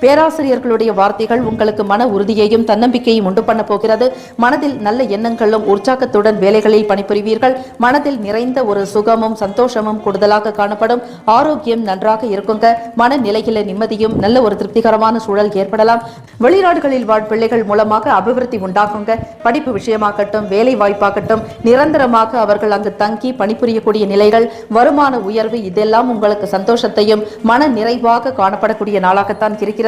பேராசிரியர்களுடைய வார்த்தைகள் உங்களுக்கு மன உறுதியையும் தன்னம்பிக்கையும் உண்டு பண்ண போகிறது. மனதில் நல்ல எண்ணங்களும் உற்சாகத்துடன் வேலைகளில் பணிபுரிவீர்கள். மனதில் நிறைந்த ஒரு சுகமும் சந்தோஷமும் கூடுதலாக காணப்படும். ஆரோக்கியம் நன்றாக இருக்குங்க. மனநிலையில நிம்மதியும் நல்ல ஒரு திருப்திகரமான சூழல் ஏற்படலாம். வெளிநாடுகளில் வாழ் பிள்ளைகள் மூலமாக அபிவிருத்தி உண்டாகுங்க. படிப்பு விஷயமாகட்டும், வேலை வாய்ப்பாகட்டும், நிரந்தரமாக அவர்கள் அங்கு தங்கி பணிபுரியக்கூடிய நிலைகள், வருமான உயர்வு, இதெல்லாம் உங்களுக்கு சந்தோஷத்தையும் மன நிறைவாக காணப்படக்கூடிய நாளாகத்தான் இருக்கிறது.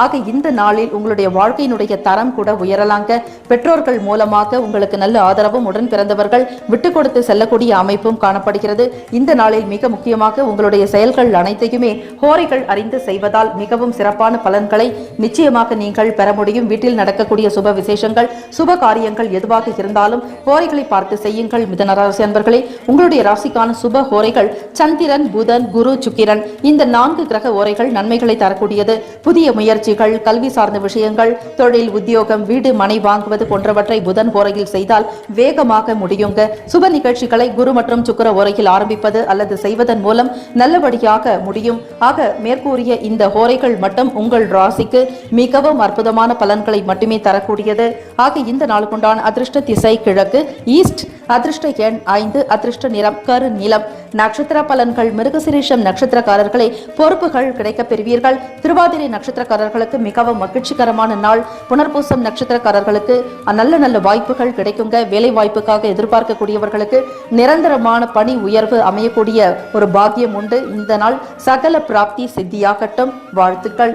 ஆக இந்த நாளில் உங்களுடைய வாழ்க்கையினுடைய தரம் கூட உயரலாங்க. பெற்றோர்கள் மூலமாக உங்களுக்கு நல்ல ஆதரவும், உடன் பிறந்தவர்கள் விட்டு கொடுத்து செல்லக்கூடிய அமைப்பும் காணப்படுகிறது. இந்த நாளில் மிக முக்கியமாக உங்களுடைய செயல்கள் அனைத்தையுமே ஹோரைகள் அறிந்து செய்வதால் மிகவும் சிறப்பான பலன்களை நிச்சயமாக நீங்கள் பெற முடியும். வீட்டில் நடக்கக்கூடிய சுப விசேஷங்கள், சுப காரியங்கள் எதுவாக இருந்தாலும் ஹோரைகளை பார்த்து செய்யுங்கள். மிதுன ராசி அன்பர்களே, உங்களுடைய ராசிக்கான சுப ஹோரைகள் சந்திரன், புதன், குரு, சுக்கிரன், இந்த 4 கிரக ஹோரைகள் நன்மைகளை தரக்கூடியது. புதிய முயற்சிகள், கல்வி சார்ந்த விஷயங்கள், தொழில், உத்தியோகம், வீடு, மனை வாங்குவது போன்றவற்றை புதன் ஓரையில் செய்தால் வேகமாக முடியுங்க. சுப நிகழ்ச்சிகளை குரு மற்றும் சுக்கிர ஓரையில் ஆரம்பிப்பது அல்லது செய்வதன் மூலம் நல்லபடியாக முடியும். ஆக மேற்கூறிய இந்த ஓரைகள் மட்டும் உங்கள் ராசிக்கு மிகவும் அற்புதமான பலன்களை மட்டுமே தரக்கூடியது. ஆக இந்த நாளுக்குண்டான அதிர்ஷ்ட திசை கிழக்கு ஈஸ்ட், அதிர்ஷ்ட எண் 5, அதிர்ஷ்ட நிறம் கரு நீலம். நட்சத்திர பலன்கள். மிருகசீரிஷம் நட்சத்திரக்காரர்களை பொறுப்புகள் கிடைக்கப் பெறுவீர்கள். திருவாதிரை நட்சத்திரக்காரர்களுக்கு மிகவும் மகிழ்ச்சிகரமான நாள். புனர்பூசம் நட்சத்திரக்காரர்களுக்கு நல்ல வாய்ப்புகள் கிடைக்குங்க. வேலை வாய்ப்புக்காக எதிர்பார்க்கக்கூடியவர்களுக்கு நிரந்தரமான பணி உயர்வு அமையக்கூடிய ஒரு பாக்கியம் உண்டு. இந்த நாள் சகல பிராப்தி சித்தியாகட்டும். வாழ்த்துக்கள்.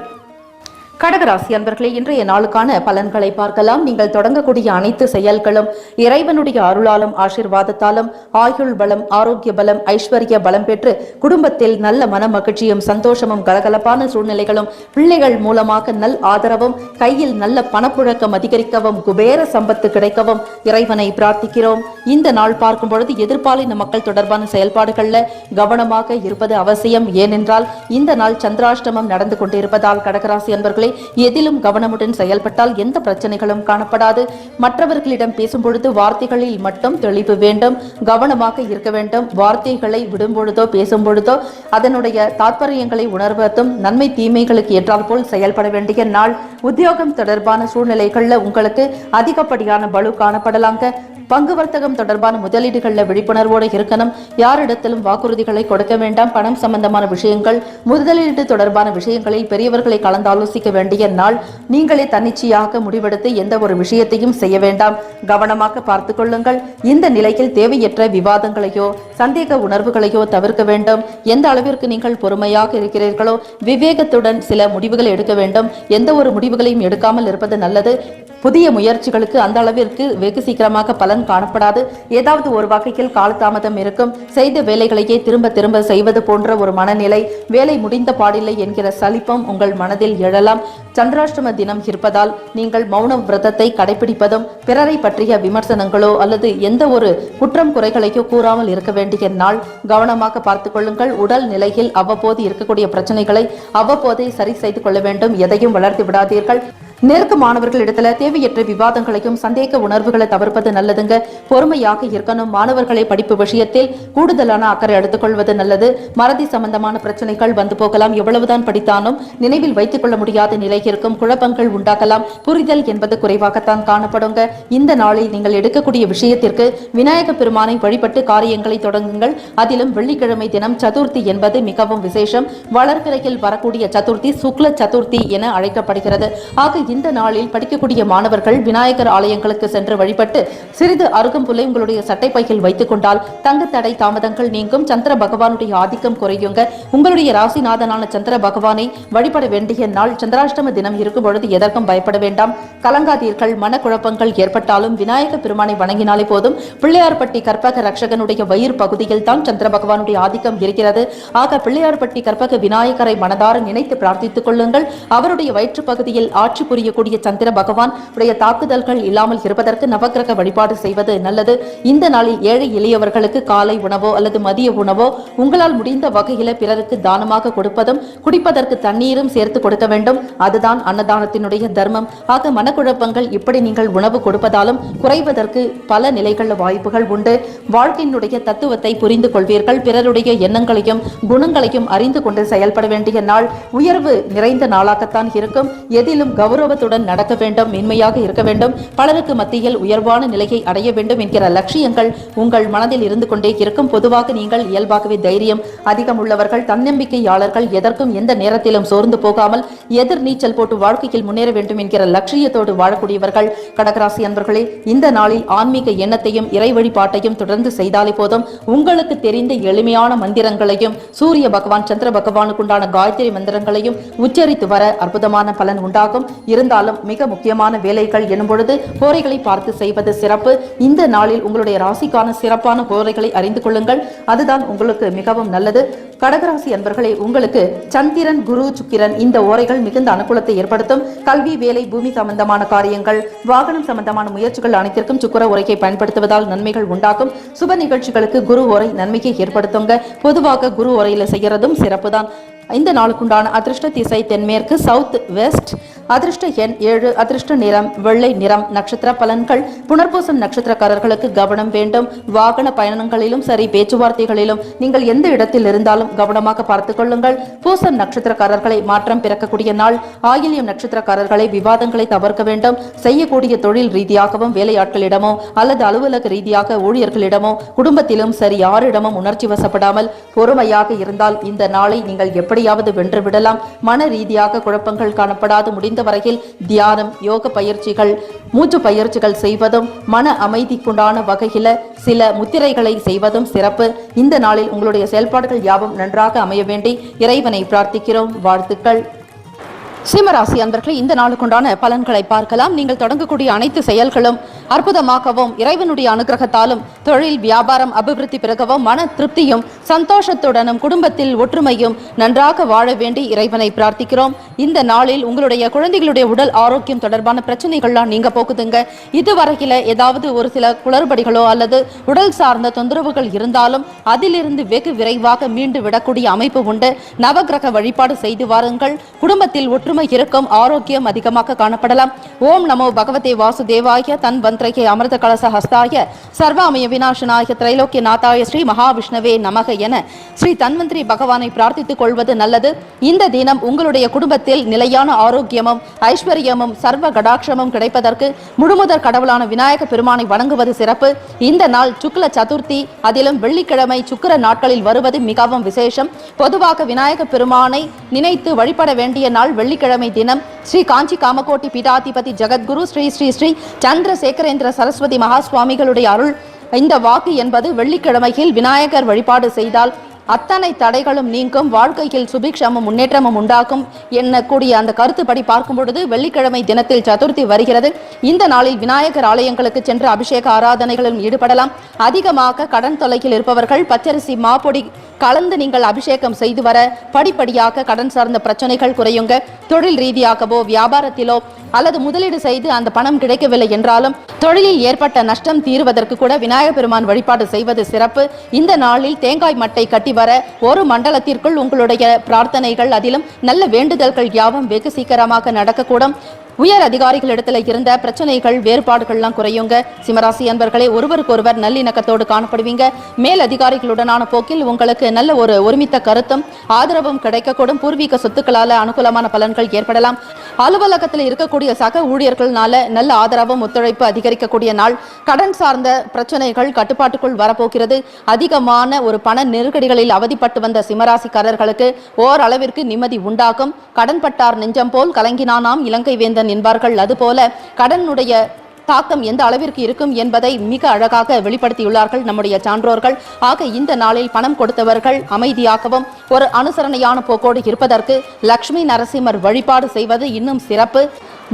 கடகராசி அன்பர்களே, இன்றைய நாளுக்கான பலன்களை பார்க்கலாம். நீங்கள் தொடங்கக்கூடிய அனைத்து செயல்களும் இறைவனுடைய அருளாலும் ஆசீர்வாதத்தாலும் ஆயுள் பலம், ஆரோக்கிய பலம், ஐஸ்வர்ய பலம் பெற்று குடும்பத்தில் நல்ல மன மகிழ்ச்சியும் சந்தோஷமும் கலகலப்பான சூழ்நிலைகளும் பிள்ளைகள் மூலமாக நல் ஆதரவும் கையில் நல்ல பணப்புழக்கம் அதிகரிக்கவும் குபேர சம்பத்து கிடைக்கவும் இறைவனை பிரார்த்திக்கிறோம். இந்த நாள் பார்க்கும் பொழுது எதிர்பாலின மக்கள் தொடர்பான செயல்பாடுகளில் கவனமாக இருப்பது அவசியம். ஏனென்றால் இந்த நாள் சந்திராஷ்டமம் நடந்து கொண்டிருப்பதால் கடகராசி அன்பர்களே, எதிலும் கவனமுடன் செயல்பட்டால் எந்த பிரச்சனைகளும் காணப்படாது. மற்றவர்களிடம் பேசும் பொழுது வார்த்தைகளில் மட்டும் தெளிவு வேண்டும், கவனமாக இருக்க வேண்டும். வார்த்தைகளை விடும் பொழுதோ பேசும் பொழுதோ அதனுடைய தாற்பயங்களை உணர்வதும் நன்மை தீமைகளுக்கு ஏற்றால் போல் செயல்பட வேண்டிய நாள். உத்தியோகம் தொடர்பான சூழ்நிலைகள்ல உங்களுக்கு அதிகப்படியான பலு காணப்படலாங்க. பங்கு வர்த்தகம் தொடர்பான முதலீடுகளில் விழிப்புணர்வோடு இருக்கணும். யாரிடத்திலும் வாக்குறுதிகளை கொடுக்க வேண்டாம். பணம் சம்பந்தமான விஷயங்கள், முதலீடு தொடர்பான விஷயங்களில் பெரியவர்களை கலந்து ஆலோசிக்க வேண்டிய நாள். நீங்களே தன்னிச்சையாக முடிவெடுத்து எந்த ஒரு விஷயத்தையும் செய்ய வேண்டாம். கவனமாக பார்த்து கொள்ளுங்கள். இந்த நிலையில் தேவையற்ற விவாதங்களையோ சந்தேக உணர்வுகளையோ தவிர்க்க வேண்டும். எந்த அளவிற்கு நீங்கள் பொறுமையாக இருக்கிறீர்களோ விவேகத்துடன் சில முடிவுகளை எடுக்க வேண்டும். எந்த ஒரு முடிவுகளையும் எடுக்காமல் இருப்பது நல்லது. புதிய முயற்சிகளுக்கு அந்த அளவிற்கு வெகு சீக்கிரமாக பலன் காணப்படாது. ஏதாவது ஒரு வகையில் காலதாமதம் இருக்கும். செய்த வேலைகளையே திரும்ப திரும்ப செய்வது போன்ற ஒரு மனநிலை, வேலை முடிந்த பாடில்லை என்கிற சலிப்பம் உங்கள் மனதில் எழலாம். சந்திராஷ்டம தினம் இருப்பதால் நீங்கள் மௌன விரதத்தை கடைபிடிப்பதும் பிறரை பற்றிய விமர்சனங்களோ அல்லது எந்த ஒரு குற்றம் குறைகளையோ கூறாமல் இருக்க வேண்டிய நாள். கவனமாக பார்த்துக் கொள்ளுங்கள். உடல் நிலையில் அவ்வப்போது இருக்கக்கூடிய பிரச்சனைகளை அவ்வப்போதே சரி செய்து கொள்ள வேண்டும். எதையும் வளர்த்து விடாதீர்கள். நெருக்கமானவர்களிடத்துல தேவையற்ற விவாதங்களையும் சந்தேக உணர்வுகளை தவிர்ப்பது நல்லதுங்க. பொறுமையாக இருக்கணும். மாணவர்களை படிப்பு விஷயத்தில் கூடுதலான அக்கறை எடுத்துக்கொள்வது நல்லது. மறதி சம்பந்தமான பிரச்சனைகள் வந்து போகலாம். எவ்வளவுதான் படித்தாலும் நினைவில் வைத்துக் கொள்ள முடியாத நிலை இருக்கும். குழப்பங்கள் உண்டாகலாம். புரிதல் என்பது குறைவாகத்தான் காணப்படுங்க. இந்த நாளில் நீங்கள் எடுக்கக்கூடிய விஷயத்திற்கு விநாயக பெருமானை வழிபட்டு காரியங்களை தொடங்குங்கள். அதிலும் வெள்ளிக்கிழமை தினம் சதுர்த்தி என்பது மிகவும் விசேஷம். வளர்பிறையில் வரக்கூடிய சதுர்த்தி சுக்ல சதுர்த்தி என அழைக்கப்படுகிறது. ஆக இந்த நாளில் படிக்கக்கூடிய மாணவர்கள் விநாயகர் ஆலயங்களுக்கு சென்று வழிபட்டு சிறிது அருகம்புல்லை உங்களுடைய சட்டை பையில் வைத்துக் கொண்டால் தங்கு தடை தாமதங்கள் நீங்கும். சந்திர பகவானுடைய ஆதிக்கம் குறையுங்க. உங்களுடைய ராசிநாதனான சந்திர பகவானை வழிபட வேண்டிய நாள். சந்திராஷ்டம தினம் இருக்கும் பொழுது எதற்கும் பயப்பட வேண்டாம். கலங்காதீர்கள். மனக்குழப்பங்கள் ஏற்பட்டாலும் விநாயக பெருமானை வணங்கினாலே போதும். பிள்ளையார்பட்டி கற்பக ரட்சகனுடைய வயிறு பகுதியில் தான் சந்திர பகவானுடைய ஆதிக்கம் இருக்கிறது. ஆக பிள்ளையார்பட்டி கற்பக விநாயகரை மனதார நினைத்து பிரார்த்தித்துக் கொள்ளுங்கள். அவருடைய வயிற்று பகுதியில் ஆட்சி புரியக்கூடிய சந்திர பகவான் உடைய தாக்குதல்கள் இல்லாமல் இருப்பதற்கு நவக்கிரக வழிபாடு செய்வது நல்லது. இந்த நாளில் ஏழை எளியவர்களுக்கு காலை உணவோ அல்லது மதிய உணவோ உங்களால் முடிந்த வகையில பிறருக்கு தானமாக கொடுப்பதும் குடிப்பதற்கு தண்ணீரும் சேர்த்து கொடுக்க வேண்டும். அதுதான் அன்னதானத்தினுடைய தர்மம். ஆக மனக்குழப்பங்கள் இப்படி நீங்கள் உணவு கொடுப்பதாலும் குறைவதற்கு பல நிலைகள் வாய்ப்புகள் உண்டு. வாழ்க்கையினுடைய தத்துவத்தை புரிந்து கொள்வீர்கள். பிறருடைய எண்ணங்களையும் குணங்களையும் அறிந்து கொண்டு செயல்பட வேண்டிய நாள். உயர்வு நிறைந்த நாளாகத்தான் இருக்கும். எதிலும் கௌரவத்துடன் நடக்க வேண்டும். மென்மையாக இருக்க வேண்டும். பலருக்கு மத்தியில் உயர்வான நிலையை அடைய வேண்டும் என்கிற லட்சியங்கள் உங்கள் மனதில் இருந்து கொண்டே இருக்கும். பொதுவாக நீங்கள் இயல்பாகவே தைரியம் அதிகம் உள்ளவர்கள், தன்னம்பிக்கையாளர்கள். எதற்கும் எந்த நேரத்திலும் சோர்ந்து போகாமல் எதிர் நீச்சல் போட்டு வாழ்க்கையில் முன்னேற வேண்டும் என்கிற லட்சியத்தோடு வாழக்கூடியவர்கள் கடகராசி அன்பர்களே. இந்த நாளில் ஆன்மீக எண்ணத்தையும் இறை வழிபாட்டையும் தொடர்ந்து செய்தாலே போதும். உங்களுக்கு தெரிந்த எளிமையான மந்திரங்களையும் சூரிய பகவான் சந்திர பகவானுக்குண்டான காயத்ரி மந்திரங்களையும் உச்சரித்து வர அற்புதமான பலன் உண்டாகும். இருந்தாலும் மிக முக்கியமான வேலைகள் எனும் பொழுது கோரைகளை பார்த்து செய்வது சிறப்பு. இந்த நாளில் உங்களுடைய ராசிக்கான சிறப்பான கோரைகளை அறிந்து கொள்ளுங்கள். அதுதான் உங்களுக்கு மிகவும் நல்லது. கடகராசி அன்பர்களே, உங்களுக்கு சந்திரன் குரு சுக்கிரன் இந்த ஓரைகள் மிகுந்த அனுகூலத்தை ஏற்படுத்தும். கல்வி, வேலை, பூமி சம்பந்தமான காரியங்கள், வாகனம் சம்பந்தமான முயற்சிகள் அனைத்திற்கும் சுக்கிர ஓரையை பயன்படுத்துவதால் நன்மைகள் உண்டாகும். சுப நிகழ்ச்சிகளுக்கு குரு ஓரை நன்மையை ஏற்படுத்துங்க. பொதுவாக குரு ஓரையில செய்யறதும் சிறப்புதான். இந்த நாளுக்குண்டான அதிர்ஷ்ட திசை தென்மேற்கு சவுத் வெஸ்ட். அதிர்ஷ்ட எண் 7. அதிர்ஷ்ட நிறம் வெள்ளை நிறம். நட்சத்திர பலன்கள். புனர்பூசம் நட்சத்திரக்காரர்களுக்கு கவனம் வேண்டும். வாகன பயணங்களிலும் சரி, பேச்சுவார்த்தைகளிலும் நீங்கள் எந்த இடத்தில் இருந்தாலும் கவனமாக பார்த்துக் கொள்ளுங்கள். பூசம் நட்சத்திரக்காரர்களை மாற்றம் பிறக்கக்கூடிய நாள். ஆயில்யம் நட்சத்திரக்காரர்களை விவாதங்களை தவிர்க்க வேண்டும். செய்யக்கூடிய தொழில் ரீதியாகவும், வேலையாட்களிடமோ அல்லது அலுவலக ரீதியாக ஊழியர்களிடமோ, குடும்பத்திலும் சரி, யாரிடமும் உணர்ச்சி வசப்படாமல் பொறுமையாக இருந்தால் இந்த நாளை நீங்கள் எப்படியாவது வென்று விடலாம். மன ரீதியாக குழப்பங்கள் காணப்படாது முடிந்த வரையில் தியானம், யோக பயிற்சிகள், மூச்சு பயிற்சிகள் செய்வதும், மன அமைதிக்குண்டான வகையில சில முத்திரைகளை செய்வதும் சிறப்பு. இந்த நாளில் உங்களுடைய செயல்பாடுகள் யாவும் நன்றாக அமைய வேண்டி இறைவனை பிரார்த்திக்கிறோம். வாழ்த்துக்கள். சிம்மராசி அன்பர்களே, இந்த நாளுக்குண்டான பலன்களை பார்க்கலாம். நீங்கள் தொடங்கக்கூடிய அனைத்து செயல்களும் அற்புதமாகவும், இறைவனுடைய அனுகிரகத்தாலும் தொழில் வியாபாரம் அபிவிருத்தி பெருகவும், மன திருப்தியும் சந்தோஷத்துடனும் குடும்பத்தில் ஒற்றுமையும் நன்றாக வாழ வேண்டி இறைவனை பிரார்த்திக்கிறோம். இந்த நாளில் உங்களுடைய குழந்தைகளுடைய உடல் ஆரோக்கியம் தொடர்பான பிரச்சனைகள்லாம் நீங்க போக்குதுங்க. இதுவரையில ஏதாவது ஒரு சில குளறுபடிகளோ அல்லது உடல் சார்ந்த தொந்தரவுகள் இருந்தாலும் அதிலிருந்து வெகு விரைவாக மீண்டு விடக்கூடிய அமைப்பு உண்டு. நவகிரக வழிபாடு செய்து வாருங்கள். குடும்பத்தில் ஒற்றுமை இருக்கும். ஆரோக்கியம் அதிகமாக காணப்படலாம். ஓம் நமோ பகவதே வாசுதேவாய தன் வந்திரகே அமிர்த கலச ஹஸ்தாய சர்வாமய விநாசனாய திரைலோக்கிய நாதாய ஸ்ரீ மகாவிஷ்ணவே நமக என ஸ்ரீ தன்வந்திரி பகவானை பிரார்த்தித்துக் கொள்வது நல்லது. இந்த தினம் உங்களுடைய குடும்பத்தில் நிலையான ஆரோக்கியமும் ஐஸ்வர்யமும் சர்வ கடாட்சமும் கிடைப்பதற்கு முழுமுதற் கடவுளான விநாயக பெருமானை வணங்குவது சிறப்பு. இந்த நாள் சுக்ல சதுர்த்தி, அதிலும் வெள்ளிக்கிழமை சுக்கிர நாட்களில் வருவது மிகவும் விசேஷம். பொதுவாக விநாயக பெருமானை நினைத்து வழிபட வேண்டிய நாள் வெள்ளிக்கிழமை தினம். ஸ்ரீ காஞ்சி காமகோட்டி பீடாதிபதி ஜெகத்குரு ஸ்ரீ ஸ்ரீ ஸ்ரீ சந்திரசேகரேந்திர சரஸ்வதி மகா சுவாமிகளுடைய அருள் இந்த வாக்கு என்பது வெள்ளிக்கிழமையில் விநாயகர் வழிபாடு செய்தால் அத்தனை தடைகளும் நீங்கும், வாழ்க்கையில் சுபிக்ஷமும் முன்னேற்றமும் உண்டாகும் எண்ணக்கூடிய அந்த கருத்துப்படி பார்க்கும் பொழுது வெள்ளிக்கிழமை தினத்தில் சதுர்த்தி வருகிறது. இந்த நாளில் விநாயகர் ஆலயங்களுக்கு சென்று அபிஷேக ஆராதனைகளிலும் ஈடுபடலாம். அதிகமாக கடன் தொல்லையில் இருப்பவர்கள் பச்சரிசி மாப்பொடி கலந்து நீங்கள் அபிஷேகம் செய்து வர படிப்படியாக கடன் சார்ந்த பிரச்சனைகள் குறையுங்க. தொழில் ரீதியாகவோ வியாபாரத்திலோ அல்லது முதலீடு செய்து அந்த பணம் கிடைக்கவில்லை என்றாலும் தொழிலில் ஏற்பட்ட நஷ்டம் தீர்வதற்கு கூட விநாயகர் பெருமான் வழிபாடு செய்வது சிறப்பு. இந்த நாளில் தேங்காய் மட்டை கட்டி வர ஒரு மண்டலத்திற்குள் உங்களுடைய பிரார்த்தனைகள் அதிலும் நல்ல வேண்டுதல்கள் யாவும் வெகு சீக்கிரமாக நடக்கக்கூடும். உயர் அதிகாரிகளிடத்தில் இருந்த பிரச்சனைகள் வேறுபாடுகள்லாம் குறையுங்க. சிம்மராசி அன்பர்களே, ஒருவருக்கொருவர் நல்லிணக்கத்தோடு காணப்படுவீங்க. மேல் அதிகாரிகளுடனான போக்கில் உங்களுக்கு நல்ல ஒரு ஒருமித்த கருத்தும் ஆதரவும் கிடைக்கக்கூடும். பூர்வீக சொத்துக்களால அனுகூலமான பலன்கள் ஏற்படலாம். அலுவலகத்தில் இருக்கக்கூடிய சக ஊழியர்களால நல்ல ஆதரவும் ஒத்துழைப்பு அதிகரிக்கக்கூடிய நாள். கடன் சார்ந்த பிரச்சனைகள் கட்டுப்பாட்டுக்குள் வரப்போகிறது. அதிகமான ஒரு பண நெருக்கடிகளில் அவதிப்பட்டு வந்த சிம்மராசிக்காரர்களுக்கு ஓரளவிற்கு நிம்மதி உண்டாகும். கடன்பட்டார் நெஞ்சம் போல் கலங்கினானாம் இலங்கை வேந்தன் என்பார்கள். அதுபோல கடனுடைய தாக்கம் எந்த அளவிற்கு இருக்கும் என்பதை மிக அழகாக வெளிப்படுத்தியுள்ளார்கள் நம்முடைய சான்றோர்கள். ஆக இந்த நாளில் பணம் கொடுத்தவர்கள் அமைதியாகவும் ஒரு அனுசரணையான போக்கோடு இருப்பதற்கு லட்சுமி நரசிம்மர் வழிபாடு செய்வது இன்னும் சிறப்பு.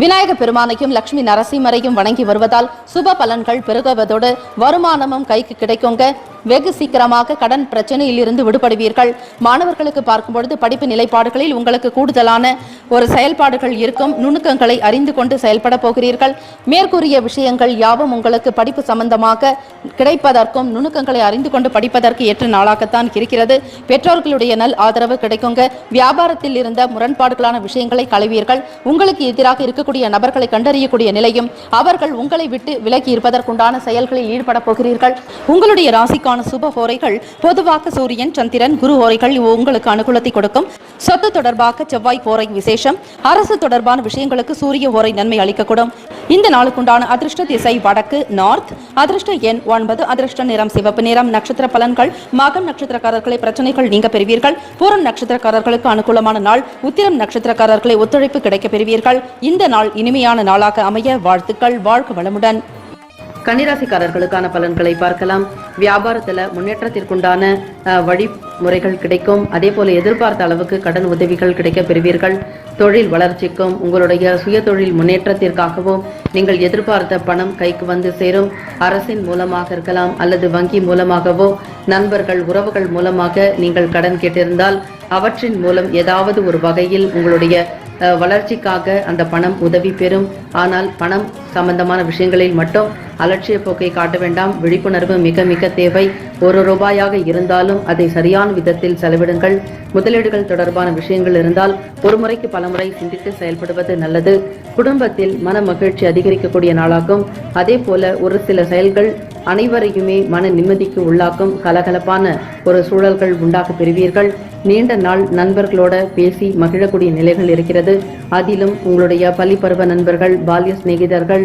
விநாயக பெருமானையும் லட்சுமி நரசிம்மரையும் வணங்கி வருவதால் சுப பலன்கள் பெருகுவதோடு வருமானமும் கைக்கு கிடைக்குங்க. வெகு சீக்கிரமாக கடன் பிரச்சனையில் இருந்து விடுபடுவீர்கள். மாணவர்களுக்கு பார்க்கும்பொழுது படிப்பு நிலைப்பாடுகளில் உங்களுக்கு கூடுதலான ஒரு செயல்பாடுகள் இருக்கும். நுணுக்கங்களை அறிந்து கொண்டு செயல்பட போகிறீர்கள். மேற்கூறிய விஷயங்கள் யாவும் உங்களுக்கு படிப்பு சம்பந்தமாக கிடைப்பதற்கும் நுணுக்கங்களை அறிந்து கொண்டு படிப்பதற்கு ஏற்ற நாளாகத்தான் இருக்கிறது. பெற்றோர்களுடைய நல் ஆதரவு கிடைக்குங்க. வியாபாரத்தில் இருந்த முரண்பாடுகளான விஷயங்களை களைவீர்கள். உங்களுக்கு எதிராக இருக்கக்கூடிய நபர்களை கண்டறியக்கூடிய நிலையும் அவர்கள் உங்களை விட்டு விலகி இருப்பதற்குண்டான செயல்களில் ஈடுபட போகிறீர்கள். உங்களுடைய ராசிக்கான சுப ஹோரைகள் பொதுவாக சூரியன், சந்திரன், குரு ஹோரைகள் உங்களுக்கு அனுகூலத்தை கொடுக்கும். சொத்து தொடர்பாக செவ்வாய் ஹோரை விசேஷம். அரசு தொடர்பான விஷயங்களுக்கு சூரிய ஹோரை நன்மை அளிக்கக்கூடும். இந்த நாளுக்குண்டான அதிர்ஷ்ட திசை வடக்கு நார்த். அதிர்ஷ்ட எண் 9. அதிர்ஷ்ட நிறம் சிவப்பு நிறம். நட்சத்திர பலன்கள். மகம் நட்சத்திரக்காரர்களை பிரச்சனைகள் நீங்க பெறுவீர்கள். பூரம் நட்சத்திரக்காரர்களுக்கு அனுகூலமான நாள். உத்திரம் நட்சத்திரக்காரர்களை ஒத்துழைப்பு கிடைக்க பெறுவீர்கள். இந்த நாள் இனிமையான நாளாக அமைய வாழ்த்துக்கள். வாழ்க வளமுடன். கன்னிராசிக்காரர்களுக்கான பலன்களை பார்க்கலாம். வியாபாரத்தில் முன்னேற்றத்திற்குண்டான வழிமுறைகள் கிடைக்கும். அதே போல எதிர்பார்த்த அளவுக்கு கடன் உதவிகள் கிடைக்க பெறுவீர்கள். தொழில் வளர்ச்சிக்கும் உங்களுடைய சுய தொழில் முன்னேற்றத்திற்காகவும் நீங்கள் எதிர்பார்த்த பணம் கைக்கு வந்து சேரும். அரசின் மூலமாக இருக்கலாம் அல்லது வங்கி மூலமாகவோ நண்பர்கள் உறவுகள் மூலமாக நீங்கள் கடன் கேட்டிருந்தால் அவற்றின் மூலம் ஏதாவது ஒரு வகையில் உங்களுடைய வளர்ச்சிக்காக அந்த பணம் உதவி பெறும். ஆனால் பணம் சம்பந்தமான விஷயங்களில் மட்டும் அலட்சிய போக்கை காட்ட வேண்டாம். விழிப்புணர்வு மிக மிக தேவை. ₹1 இருந்தாலும் அதை சரியான விதத்தில் செலவிடுங்கள். முதலீடுகள் தொடர்பான விஷயங்கள் இருந்தால் ஒரு முறைக்கு பல முறை சிந்தித்து செயல்படுவது நல்லது. குடும்பத்தில் மன மகிழ்ச்சி அதிகரிக்கக்கூடிய நாளாகும். அதே போல ஒரு சில செயல்கள் அனைவரையுமே மன நிம்மதிக்கு உள்ளாக்கும். கலகலப்பான ஒரு சூழல்கள் உண்டாக்க பெறுவீர்கள். நீண்ட நாள் நண்பர்களோட பேசி மகிழக்கூடிய நிலைகள் இருக்கிறது. அதிலும் உங்களுடைய பள்ளி பருவ நண்பர்கள், பால்ய சிநேகிதர்கள்,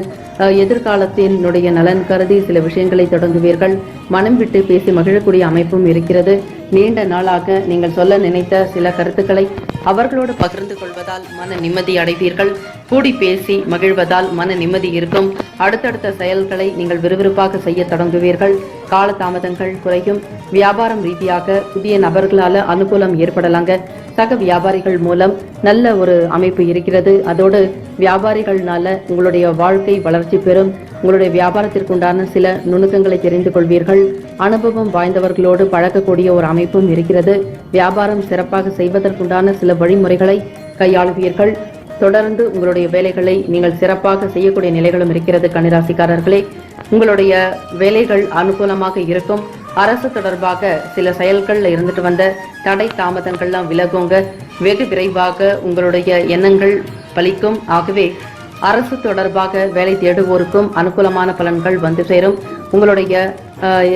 எதிர்காலத்தினுடைய நலன் கருதி சில விஷயங்களை தொடங்குவீர்கள். மனம் விட்டு பேசி மகிழக்கூடிய அமைப்பும் இருக்கிறது. நீண்ட நாளாக நீங்கள் சொல்ல நினைத்த சில கருத்துக்களை அவர்களோடு பகிர்ந்து கொள்வதால் மன நிம்மதி அடைவீர்கள். கூடி பேசி மகிழ்வதால் மன நிம்மதி இருக்கும். அடுத்தடுத்த செயல்களை நீங்கள் விறுவிறுப்பாக செய்ய தொடங்குவீர்கள். கால தாமதங்கள் குறையும். வியாபாரம் ரீதியாக புதிய நபர்களால அனுகூலம் ஏற்படலாங்க. சக வியாபாரிகள் மூலம் நல்ல ஒரு அமைப்பு இருக்கிறது. அதோடு வியாபாரிகள்னால உங்களுடைய வாழ்க்கை வளர்ச்சி பெறும். உங்களுடைய வியாபாரத்திற்குண்டான சில நுணுக்கங்களை தெரிந்து கொள்வீர்கள். அனுபவம் வாய்ந்தவர்களோடு பழக்கக்கூடிய ஒரு அமைப்பும் இருக்கிறது. வியாபாரம் சிறப்பாக செய்வதற்குண்டான சில வழிமுறைகளை கையாளுவீர்கள். தொடர்ந்து உங்களுடைய வேலைகளை நீங்கள் சிறப்பாக செய்யக்கூடிய நிலைகளும் இருக்கிறது. கன்னிராசிக்காரர்களே, உங்களுடைய வேலைகள் அனுகூலமாக இருக்கும். அரசு தொடர்பாக சில செயல்கள்ல இருந்துட்டு வந்த தடை தாமதங்கள்லாம் விலகுங்க. வெகு விரைவாக உங்களுடைய எண்ணங்கள் பலிக்கும். ஆகவே அரசு தொடர்பாக வேலை தேடுவோருக்கும் அனுகூலமான பலன்கள் வந்து சேரும். உங்களுடைய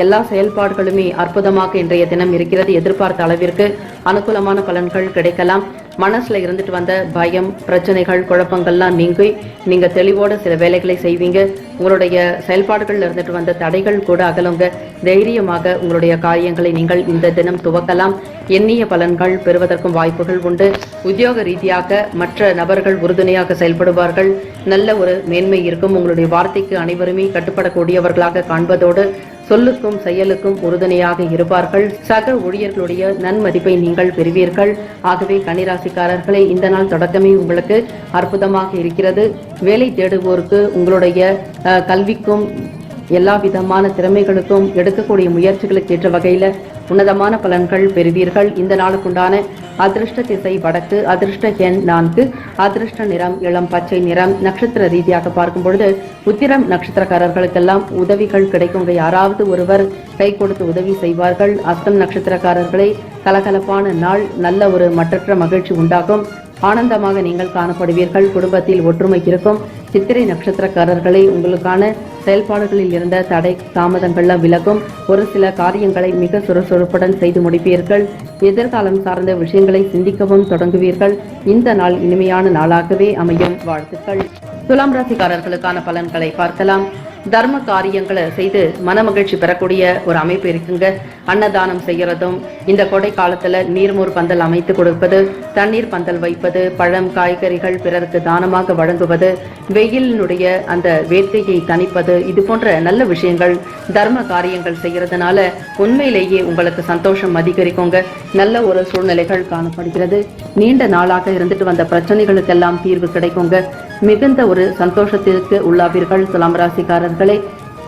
எல்லா செயல்பாடுகளுமே அற்புதமாக இன்றைய தினம் இருக்கிறது. எதிர்பார்த்த அளவிற்கு அனுகூலமான பலன்கள் கிடைக்கலாம். மனசுல இருந்துட்டு வந்த பயம், பிரச்சனைகள், குழப்பங்கள்லாம் நீங்கி நீங்க தெளிவோட சில வேலைகளை செய்வீங்க. உங்களுடைய செயல்பாடுகள்ல இருந்துட்டு வந்த தடைகள் கூட அகலுங்க. தைரியமாக உங்களுடைய காரியங்களை நீங்கள் இந்த தினம் துவக்கலாம். எண்ணிய பலன்கள் பெறுவதற்கும் வாய்ப்புகள் உண்டு. உத்தியோக ரீதியாக மற்ற நபர்கள் உறுதுணையாக செயல்படுவார்கள். நல்ல ஒரு மேன்மை இருக்கும். உங்களுடைய வார்த்தைக்கு அனைவருமே கட்டுப்படக்கூடியவர்களாக காண்பதோடு சொல்லுக்கும் செயலுக்கும் உறுதுணையாக இருப்பார்கள். சக ஊழியர்களுடைய நன்மதிப்பை நீங்கள் பெறுவீர்கள். ஆகவே கன்னிராசிக்காரர்களே, இந்த நாள் தொடக்கமே உங்களுக்கு அற்புதமாக இருக்கிறது. வேலை தேடுவோருக்கு உங்களுடைய கல்விக்கும் எல்லா விதமான திறமைகளுக்கும் எடுக்கக்கூடிய முயற்சிகளுக்கு ஏற்ற வகையில உன்னதமான பலன்கள் பெறுவீர்கள். இந்த நாளுக்குண்டான அதிர்ஷ்ட திசை வடக்கு, அதிர்ஷ்ட எண் 4, அதிர்ஷ்ட நிறம் இளம் பச்சை நிறம். நட்சத்திர ரீதியாக பார்க்கும் பொழுது உத்திரம் நட்சத்திரக்காரர்களுக்கெல்லாம் உதவிகள் கிடைக்குங்க. யாராவது ஒருவர் கை கொடுத்து உதவி செய்வார்கள். அஸ்தம் நட்சத்திரக்காரர்களை கலகலப்பான நாள். நல்ல ஒரு மற்றற்ற மகிழ்ச்சி உண்டாகும். ஆனந்தமாக நீங்கள் காணப்படுவீர்கள். குடும்பத்தில் ஒற்றுமை இருக்கும். சித்திரை நட்சத்திரக்காரர்களை உங்களுக்கான செயல்பாடுகளில் இருந்த தடை தாமதங்கள்லாம் விலகும். ஒரு சில காரியங்களை மிக சுறுசுறுப்புடன் செய்து முடிப்பீர்கள். எதிர்காலம் சார்ந்த விஷயங்களை சிந்திக்கவும் தொடங்குவீர்கள். இந்த நாள் இனிமையான நாளாகவே அமையும். வாழ்த்துக்கள். துலாம் ராசிக்காரர்களுக்கான பலன்களை பார்க்கலாம். தர்ம காரியங்களை செய்து மன மகிழ்ச்சி பெறக்கூடிய ஒரு அமைப்பு இருக்குங்க. அன்னதானம் செய்யறதும், இந்த கொடை காலத்துல நீர்மோர் பந்தல் அமைத்து கொடுப்பது, தண்ணீர் பந்தல் வைப்பது, பழம் காய்கறிகள் பிறருக்கு தானமாக வழங்குவது, வெயிலினுடைய அந்த வேட்கையை தணிப்பது, இது போன்ற நல்ல விஷயங்கள் தர்ம காரியங்கள் செய்யறதுனால உண்மையிலேயே உங்களுக்கு சந்தோஷம் அதிகரிக்குங்க. நல்ல ஒரு சூழ்நிலைகள் காணப்படுகிறது. நீண்ட நாளாக இருந்துட்டு வந்த பிரச்சனைகளுக்கெல்லாம் தீர்வு கிடைக்குங்க. மிகுந்த ஒரு சந்தோஷத்திற்கு உள்ளாவீர்கள். துலாம் ராசிக்காரர்களே,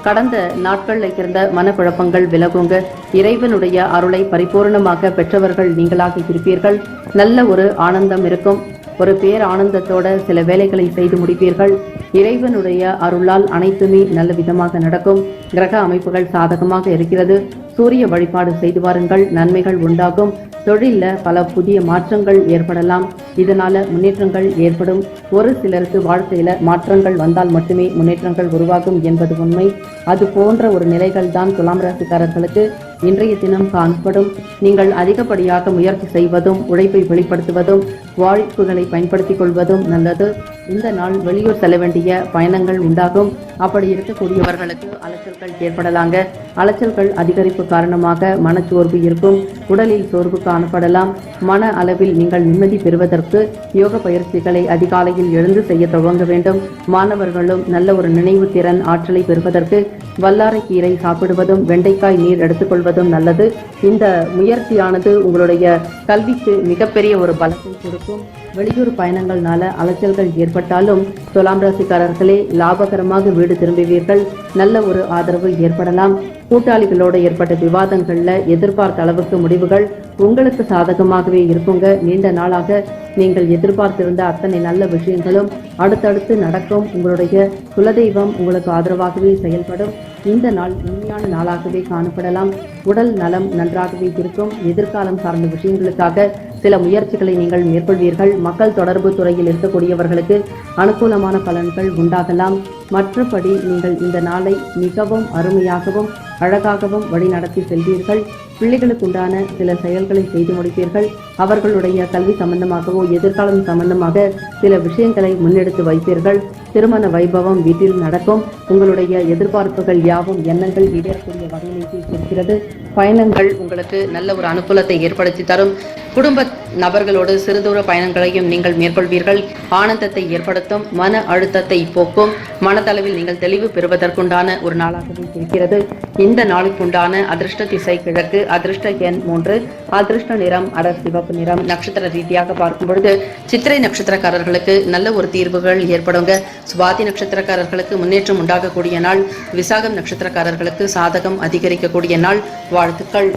கடந்த நாட்களில் இருந்த மனக்குழப்பங்கள் விலகுங்க. இறைவனுடைய அருளை பரிபூர்ணமாக பெற்றவர்கள் நீங்களாக இருப்பீர்கள். நல்ல ஒரு ஆனந்தம் இருக்கும். ஒரு பேர் ஆனந்தத்தோட சில வேலைகளை செய்து முடிப்பீர்கள். இறைவனுடைய அருளால் அனைத்துமே நல்ல விதமாக நடக்கும். கிரக அமைப்புகள் சாதகமாக இருக்கிறது. சூரிய வழிபாடு செய்து வாருங்கள். நன்மைகள் உண்டாகும். தொழில பல புதிய மாற்றங்கள் ஏற்படலாம். இதனால முன்னேற்றங்கள் ஏற்படும். ஒரு சிலருக்கு வாழ்க்கையில மாற்றங்கள் வந்தால் மட்டுமே முன்னேற்றங்கள் உருவாகும் என்பது உண்மை. அது போன்ற ஒரு நிலைகள் தான் துலாம் ராசிக்காரர்களுக்கு இன்றைய தினம் காணப்படும். நீங்கள் அதிகப்படியாக முயற்சி செய்வதும், உழைப்பை வெளிப்படுத்துவதும், வாய்ப்புகளை பயன்படுத்திக் கொள்வதும் நல்லது. இந்த நாள் வெளியூர் செல்ல வேண்டிய பயணங்கள் உண்டாகும். அப்படி இருக்கக்கூடியவர்களுக்கு அலைச்சல்கள் ஏற்படலாங்க. அலைச்சல்கள் அதிகரிப்பு காரணமாக மனச்சோர்வு இருக்கும். உடலில் சோர்வு காணப்படலாம். மன அளவில் நீங்கள் நிம்மதி பெறுவதற்கு யோக பயிற்சிகளை அதிகாலையில் எழுந்து செய்ய துவங்க வேண்டும். மாணவர்களும் நல்ல ஒரு நினைவு திறன் ஆற்றலை பெறுவதற்கு வல்லாரை கீரை சாப்பிடுவதும், வெண்டைக்காய் நீர் எடுத்துக்கொள்வதும் நல்லது. இந்த முயற்சியானது உங்களுடைய கல்விக்கு மிகப்பெரிய ஒரு பலத்தை கொடுக்கும். வெளியூர் பயணங்கள்னால அலைச்சல்கள் ஏற்படும். ஏற்பட்டாலும் துலாம் ராசிக்காரர்களே லாபகரமாக வீடு திரும்புவீர்கள். நல்ல ஒரு ஆதரவு ஏற்படலாம். கூட்டாளிகளோடு ஏற்பட்ட விவாதங்கள்ல எதிர்பார்த்த அளவுக்கு முடிவுகள் உங்களுக்கு சாதகமாகவே இருக்குங்க. நீண்ட நாளாக நீங்கள் எதிர்பார்த்திருந்த அத்தனை நல்ல விஷயங்களும் அடுத்தடுத்து நடக்கும். உங்களுடைய குலதெய்வம் உங்களுக்கு ஆதரவாகவே செயல்படும். இந்த நாள் உண்மையான நாளாகவே காணப்படலாம். உடல் நலம் நன்றாகவே இருக்கும். எதிர்காலம் சார்ந்த விஷயங்களுக்காக சில முயற்சிகளை நீங்கள் மேற்கொள்வீர்கள். மக்கள் தொடர்பு துறையில் இருக்கக்கூடியவர்களுக்கு அனுகூலமான பலன்கள் உண்டாகலாம். மற்றபடி நீங்கள் இந்த நாளை மிகவும் அருமையாகவும் அழகாகவும் வழிநடத்தி செல்வீர்கள். பிள்ளைகளுக்குண்டான சில செயல்களை செய்து முடிப்பீர்கள். அவர்களுடைய கல்வி சம்பந்தமாகவோ எதிர்காலம் சம்பந்தமாக சில விஷயங்களை முன்னெடுத்து வைப்பீர்கள். திருமண வைபவம் வீட்டில் நடக்கும். உங்களுடைய எதிர்பார்ப்புகள் யாவும் எண்ணங்கள் ஈடேறக்கூடிய வகையிலேயே இருக்கிறது. பயணங்கள் உங்களுக்கு நல்ல ஒரு அனுகூலத்தை ஏற்படுத்தி தரும். குடும்ப நபர்களோடு சிறுதூர பயணங்களையும் நீங்கள் மேற்கொள்வீர்கள். ஆனந்தத்தை ஏற்படுத்தும். மன அழுத்தத்தை போக்கும். மனதளவில் நீங்கள் தெளிவு பெறுவதற்குண்டான ஒரு நாளாகவே இருக்கிறது. இந்த நாளுக்குண்டான அதிர்ஷ்ட திசை கிழக்கு. அதிர்ஷ்ட எண் 3. அதிர்ஷ்ட நிறம் அடர் சிவப்பு நிறம். நட்சத்திர ரீதியாக பார்க்கும் பொழுது சித்திரை நட்சத்திரக்காரர்களுக்கு நல்ல ஒரு தீர்வுகள் ஏற்படுங்க. சுவாதி நட்சத்திரக்காரர்களுக்கு முன்னேற்றம் உண்டாகக்கூடிய நாள். விசாகம் நட்சத்திரக்காரர்களுக்கு சாதகம் அதிகரிக்கக்கூடிய நாள். வாழ்த்துக்கள்.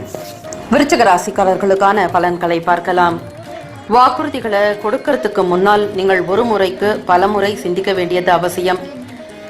விருச்சிக ராசிக்காரர்களுக்கான பலன்களை பார்க்கலாம். வாக்குறுதிகளை கொடுக்கறதுக்கு முன்னால் நீங்கள் ஒரு முறைக்கு பல முறை சிந்திக்க வேண்டியது அவசியம்.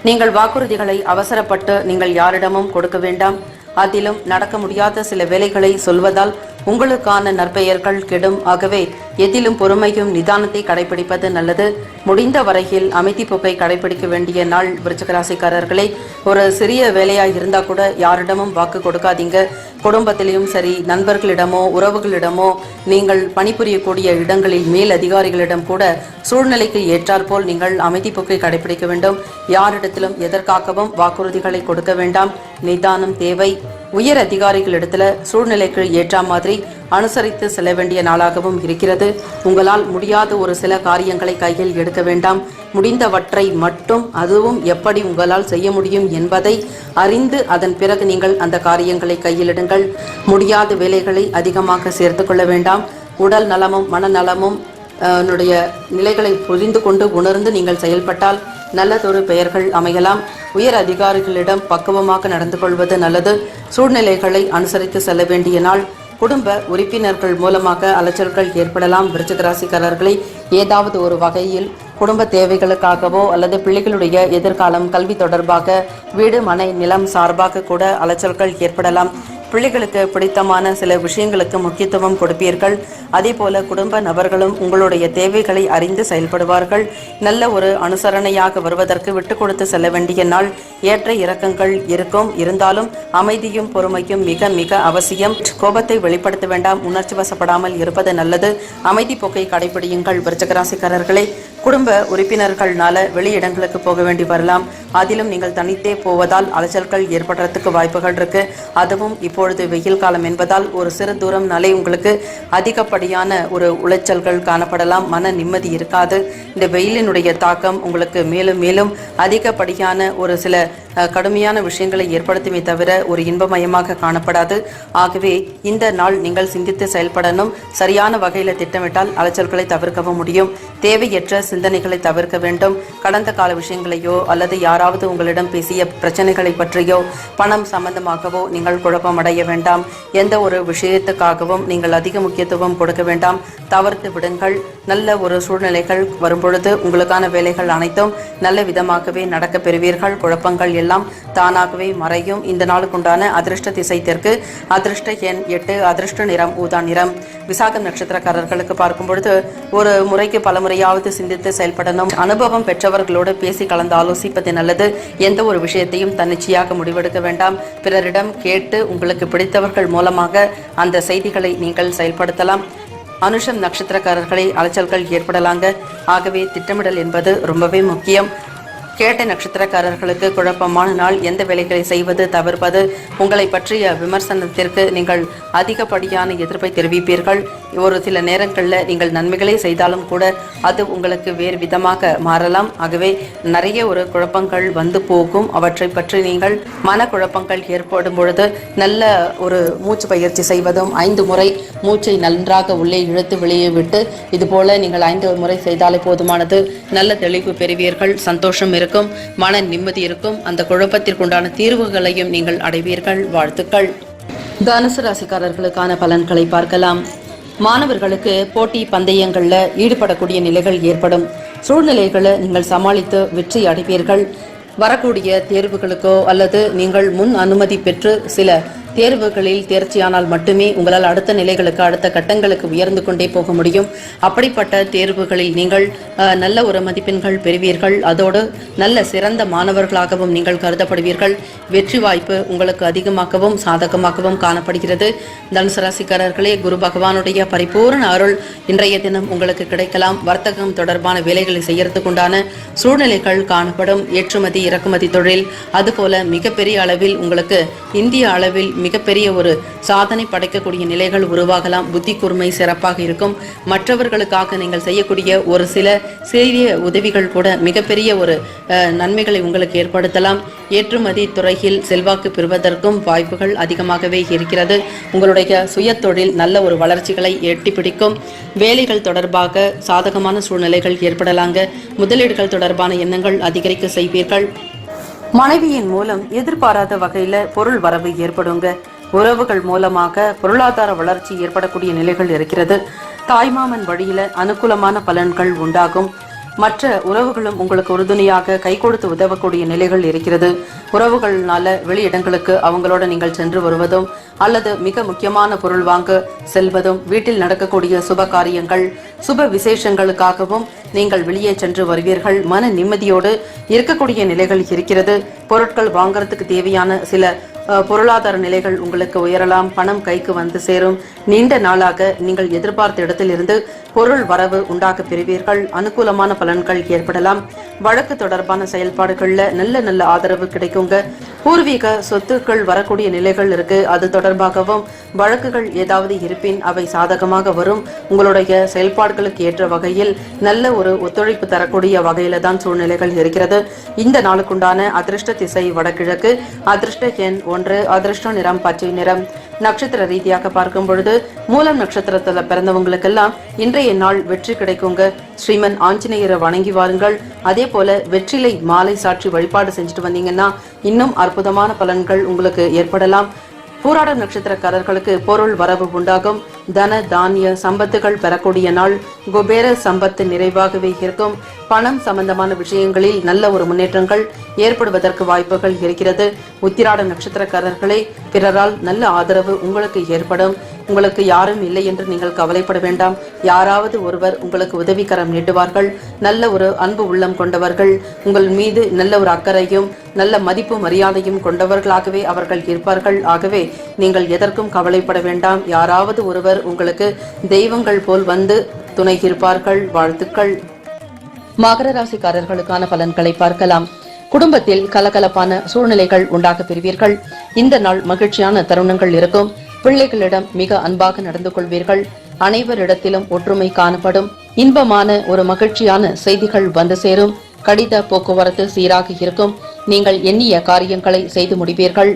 நீங்கள் வாக்குறுதிகளை அவசரப்பட்டு நீங்கள் யாரிடமும் கொடுக்க வேண்டாம். அதிலும் நடக்க முடியாத சில வேலைகளை சொல்வதால் உங்களுக்கான நற்பெயர்கள் கெடும். ஆகவே எதிலும் பொறுமையும் நிதானத்தை கடைபிடிப்பது நல்லது. முடிந்த வரையில் அமைதி போக்கை கடைபிடிக்க வேண்டிய நாள். விருச்சிக ராசிக்காரர்களே, ஒரு சிறிய வேலையாக இருந்தால் கூட யாரிடமும் வாக்கு கொடுக்காதீங்க. குடும்பத்திலையும் சரி, நண்பர்களிடமோ உறவுகளிடமோ நீங்கள் பணிபுரியக்கூடிய இடங்களில் மேல் அதிகாரிகளிடம் கூட சூழ்நிலைக்கு ஏற்றாற்போல் நீங்கள் அமைதி போக்கை கடைபிடிக்க வேண்டும். யாரிடத்திலும் எதற்காகவும் வாக்குறுதிகளை கொடுக்க வேண்டாம். நிதானம் தேவை. உயர் அதிகாரிகளிடத்துல சூழ்நிலைக்கு ஏற்ற மாதிரி அனுசரித்து செல்ல வேண்டிய நாளாகவும் இருக்கிறது. உங்களால் முடியாத ஒரு சில காரியங்களை கையில் எடுக்க வேண்டாம். முடிந்தவற்றை மட்டும், அதுவும் எப்படி உங்களால் செய்ய முடியும் என்பதை அறிந்து அதன் பிறகு நீங்கள் அந்த காரியங்களை கையிலிடுங்கள். முடியாத வேலைகளை அதிகமாக சேர்த்து கொள்ள வேண்டாம். உடல் நலமும் மனநலமும் நிலைகளை புரிந்து கொண்டு உணர்ந்து நீங்கள் செயல்பட்டால் நல்லதொரு பெயர்கள் அமையலாம். உயர் அதிகாரிகளிடம் பக்குவமாக நடந்து கொள்வது நல்லது. சூழ்நிலைகளை அனுசரித்து செல்ல வேண்டிய நாள். குடும்ப உறுப்பினர்கள் மூலமாக அலைச்சல்கள் ஏற்படலாம். விருச்சிக ராசிக்காரர்களை ஏதாவது ஒரு வகையில் குடும்ப தேவைகளுக்காகவோ அல்லது பிள்ளைகளுடைய எதிர்காலம், கல்வி தொடர்பாக, வீடு மனை நிலம் சார்பாக கூட அலைச்சல்கள் ஏற்படலாம். பிள்ளைகளுக்கு பிடித்தமான சில விஷயங்களுக்கு முக்கியத்துவம் கொடுப்பீர்கள். அதே போல குடும்ப நபர்களும் உங்களுடைய தேவைகளை அறிந்து செயல்படுவார்கள். நல்ல ஒரு அனுசரணையாக வருவதற்கு விட்டு கொடுத்து செல்ல வேண்டிய நாள். ஏற்ற இறக்கங்கள் இருக்கும். இருந்தாலும் அமைதியும் பொறுமையும் மிக மிக அவசியம். கோபத்தை வெளிப்படுத்த வேண்டாம். உணர்ச்சி வசப்படாமல் இருப்பது நல்லது. அமைதி போக்கை கடைபிடியுங்கள். விருச்சிக ராசிக்காரர்களே, குடும்ப உறுப்பினர்களால வெளியிடங்களுக்கு போக வேண்டி வரலாம். அதிலும் நீங்கள் தனித்தே போவதால் அலைச்சல்கள் ஏற்படுறதுக்கு வாய்ப்புகள் இருக்கு. அதுவும் இப்பொழுது வெயில் காலம் என்பதால் ஒரு சிறு தூரம்னாலே உங்களுக்கு அதிகப்படியான ஒரு உளைச்சல்கள் காணப்படலாம். மன நிம்மதி இருக்காது. இந்த வெயிலினுடைய தாக்கம் உங்களுக்கு மேலும் மேலும் அதிகப்படியான ஒரு சில கடுமையான விஷயங்களை ஏற்படுத்துமே தவிர ஒரு இன்பமயமாக காணப்படாது. ஆகவே இந்த நாள் நீங்கள் சிந்தித்து செயல்படணும். சரியான வகையில் திட்டமிட்டால் அலைச்சல்களை தவிர்க்கவும் முடியும். தேவையற்ற சிந்தனைகளை தவிர்க்க வேண்டும். கடந்த கால விஷயங்களையோ அல்லது யாராவது உங்களிடம் பேசிய பிரச்சனைகளை பற்றியோ பணம் சம்பந்தமாகவோ நீங்கள் குழப்பமடைய வேண்டாம். எந்த ஒரு விஷயத்துக்காகவும் நீங்கள் அதிக முக்கியத்துவம் கொடுக்க வேண்டாம். தவிர்த்து விடுங்கள். நல்ல ஒரு சூழ்நிலைகள் வரும்பொழுது உங்களுக்கான வேலைகள் அனைத்தும் நல்ல விதமாகவே நடக்க பெறுவீர்கள். குழப்பங்கள் எல்லாம் தானாகவே மறையும். இந்த நாளுக்குண்டான அதிர்ஷ்ட திசை தெற்கு. அதிர்ஷ்ட எண் 8. அதிர்ஷ்ட நிறம் ஊதா நிறம். விசாகம் நட்சத்திரக்காரர்களுக்கு பார்க்கும் பொழுது ஒரு முறைக்கு பல முறையாவது சிந்தித்து செயல்படணும். அனுபவம் பெற்றவர்களோடு பேசி கலந்து ஆலோசிப்பது நல்லது. எந்த ஒரு விஷயத்தையும் தன்னிச்சையாக முடிவெடுக்க வேண்டாம். பிறரிடம் கேட்டு உங்களுக்கு பிடித்தவர்கள் மூலமாக அந்த செய்திகளை நீங்கள் செயல்படுத்தலாம். அனுஷம் நட்சத்திரக்காரர்களை அலைச்சல்கள் ஏற்படலாங்க. ஆகவே திட்டமிடல் என்பது ரொம்பவே முக்கியம். கேட்ட நட்சத்திரக்காரர்களுக்கு குழப்பமான நாள். எந்த வேலைகளை செய்வது தவிர்ப்பது. உங்களை பற்றிய விமர்சனத்திற்கு நீங்கள் அதிகப்படியான எதிர்ப்பை தெரிவிப்பீர்கள். ஒரு சில நேரங்களில் நீங்கள் நன்மைகளே செய்தாலும் கூட அது உங்களுக்கு வேறு விதமாக மாறலாம். ஆகவே நிறைய ஒரு குழப்பங்கள் வந்து போகும். அவற்றை பற்றி நீங்கள் மனக்குழப்பங்கள் ஏற்படும் பொழுது நல்ல ஒரு மூச்சு பயிற்சி செய்வதும் 5 முறை மூச்சை நன்றாக உள்ளே இழுத்து வெளியே விட்டு இதுபோல நீங்கள் 5 முறை செய்தாலே போதுமானது. நல்ல தெளிவு பெறுவீர்கள், சந்தோஷம் இருக்கும், மன நிம்மதி இருக்கும். அந்த குழப்பத்திற்குண்டான தீர்வுகளையும் நீங்கள் அடைவீர்கள். வாழ்த்துக்கள். தனுசு ராசிக்காரர்களுக்கான பலன்களை பார்க்கலாம். மாணவர்களுக்கு போட்டி பந்தயங்கள்ல ஈடுபடக்கூடிய நிலைகள் ஏற்படும். சூழ்நிலைகளை நீங்கள் சமாளித்து வெற்றி அடைவீர்கள். வரக்கூடிய தேர்வுகளுக்கோ அல்லது நீங்கள் முன் அனுமதி பெற்று சில தேர்வுகளில் தேர்ச்சியானால் மட்டுமே உங்களால் அடுத்த நிலைகளுக்கு அடுத்த கட்டங்களுக்கு உயர்ந்து கொண்டே போக முடியும். அப்படிப்பட்ட தேர்வுகளில் நீங்கள் நல்ல ஒரு மதிப்பெண்கள் பெறுவீர்கள். அதோடு நல்ல சிறந்த மாணவர்களாகவும் நீங்கள் கருதப்படுவீர்கள். வெற்றி வாய்ப்பு உங்களுக்கு அதிகமாகவும் சாதகமாகவும் காணப்படுகிறது. தனுசு ராசிக்காரர்களே, குரு பகவானுடைய பரிபூர்ண அருள் இன்றைய தினம் உங்களுக்கு கிடைக்கலாம். வர்த்தகம் தொடர்பான வேலைகளை செய்யறதுக்குண்டான சூழ்நிலைகள் காணப்படும். ஏற்றுமதி இறக்குமதி தொழில் அதுபோல மிகப்பெரிய அளவில் உங்களுக்கு இந்திய அளவில் மிகப்பெரிய ஒரு சாதனை படைக்கக்கூடிய நிலைகள் உருவாகலாம். புத்தி கூர்மை சிறப்பாக இருக்கும். மற்றவர்களுக்காக நீங்கள் செய்யக்கூடிய ஒரு சில சிறிய உதவிகள் கூட மிகப்பெரிய ஒரு நன்மைகளை உங்களுக்கு ஏற்படுத்தலாம். ஏற்றுமதி துறையில் செல்வாக்கு பெறுவதற்கும் வாய்ப்புகள் அதிகமாகவே இருக்கிறது. உங்களுடைய சுய தொழில் நல்ல ஒரு வளர்ச்சிகளை எட்டி பிடிக்கும். வேலைகள் தொடர்பாக சாதகமான சூழ்நிலைகள் ஏற்படலாங்க. முதலீடுகள் தொடர்பான எண்ணங்கள் அதிகரிக்க செய்வீர்கள். மனைவியின் மூலம் எதிர்பாராத வகையில பொருள் வரவு ஏற்படுங்க. உறவுகள் மூலமாக பொருளாதார வளர்ச்சி ஏற்படக்கூடிய நிலைகள் இருக்கிறது. தாய்மாமன் வழியில அனுகூலமான பலன்கள் உண்டாகும். மற்ற உறவுகளும் உங்களுக்கு உறுதுணையாக கை கொடுத்து உதவக்கூடிய நிலைகள் இருக்கிறது. உறவுகள்னால வெளியிடங்களுக்கு அவங்களோட நீங்கள் சென்று வருவதும் அல்லது மிக முக்கியமான பொருள் வாங்க செல்வதும், வீட்டில் நடக்கக்கூடிய சுப காரியங்கள் சுப விசேஷங்களுக்காகவும் நீங்கள் வெளியே சென்று வருவீர்கள். மன நிம்மதியோடு இருக்கக்கூடிய நிலைகள் இருக்கிறது. பொருட்கள் வாங்கறதுக்கு தேவையான சில பொருளாதார நிலைகள் உங்களுக்கு உயரலாம். பணம் கைக்கு வந்து சேரும். நீண்ட நாளாக நீங்கள் எதிர்பார்த்த இடத்திலிருந்து பொருள் வரவு உண்டாக பெறுவீர்கள். அனுகூலமான பலன்கள் ஏற்படலாம். வழக்கு தொடர்பான செயல்பாடுகள்ல நல்ல ஆதரவு கிடைக்குங்க. பூர்வீக சொத்துக்கள் வரக்கூடிய நிலைகள் இருக்கு. அது தொடர்பாகவும் வழக்குகள் ஏதாவது இருப்பின் அவை சாதகமாக வரும். உங்களுடைய செயல்பாடுகளுக்கு ஏற்ற வகையில் நல்ல ஒரு ஒத்துழைப்பு தரக்கூடிய வகையில தான் சூழ்நிலைகள் இருக்கிறது. இந்த நாளுக்குண்டான அதிர்ஷ்ட திசை வடகிழக்கு, அதிர்ஷ்ட எண் 1, அதிர்ஷ்ட நிறம் பச்சை நிறம். நட்சத்திர ரீதியாக பார்க்கும் பொழுது மூலம் நட்சத்திரத்துல பிறந்தவங்களுக்கெல்லாம் இன்றைய நாள் வெற்றி கிடைக்குங்க. ஸ்ரீமன் ஆஞ்சநேயரை வணங்கி வாருங்கள். அதே போல வெற்றிலை மாலை சாட்சி வழிபாடு செஞ்சுட்டு வந்தீங்கன்னா இன்னும் அற்புதமான பலன்கள் உங்களுக்கு ஏற்படலாம். பூராடம் நட்சத்திரக்காரர்களுக்கு பொருள் வரவு உண்டாகும். தன தானிய சம்பத்துகள் பெறக்கூடிய நாள். குபேர சம்பத்து நிறைவாகவே இருக்கும். பணம் சம்பந்தமான விஷயங்களில் நல்ல ஒரு முன்னேற்றங்கள் ஏற்படுவதற்கு வாய்ப்புகள் இருக்கிறது. உத்திராட நட்சத்திரக்காரர்களே, பிறரால் நல்ல ஆதரவு உங்களுக்கு ஏற்படும். உங்களுக்கு யாரும் இல்லை என்று நீங்கள் கவலைப்பட வேண்டாம். யாராவது ஒருவர் உங்களுக்கு உதவிக்கரம் நீட்டுவார்கள். நல்ல ஒரு அன்பு உள்ளம் கொண்டவர்கள், உங்கள் மீது நல்ல ஒரு அக்கறையும் நல்ல மதிப்பு மரியாதையும் கொண்டவர்களாகவே அவர்கள் இருப்பார்கள். ஆகவே நீங்கள் எதற்கும் கவலைப்பட வேண்டாம். யாராவது ஒருவர் உங்களுக்கு தெய்வங்கள் போல் வந்து துணை இருப்பார்கள். வாழ்த்துக்கள். மகர ராசிக்காரர்களுக்கான பலன்களை பார்க்கலாம். குடும்பத்தில் கலகலப்பான சூழ்நிலைகள் உண்டாக பெறுவீர்கள். இந்த நாள் மகிழ்ச்சியான தருணங்கள் இருக்கும். பிள்ளைகளிடம் மிக அன்பாக நடந்து கொள்வீர்கள். அனைவரிடத்திலும் ஒற்றுமை காணப்படும். இன்பமான ஒரு மகிழ்ச்சியான செய்திகள் வந்து சேரும். கடித போக்குவரத்து சீராக இருக்கும். நீங்கள் எண்ணிய காரியங்களை செய்து முடிப்பீர்கள்.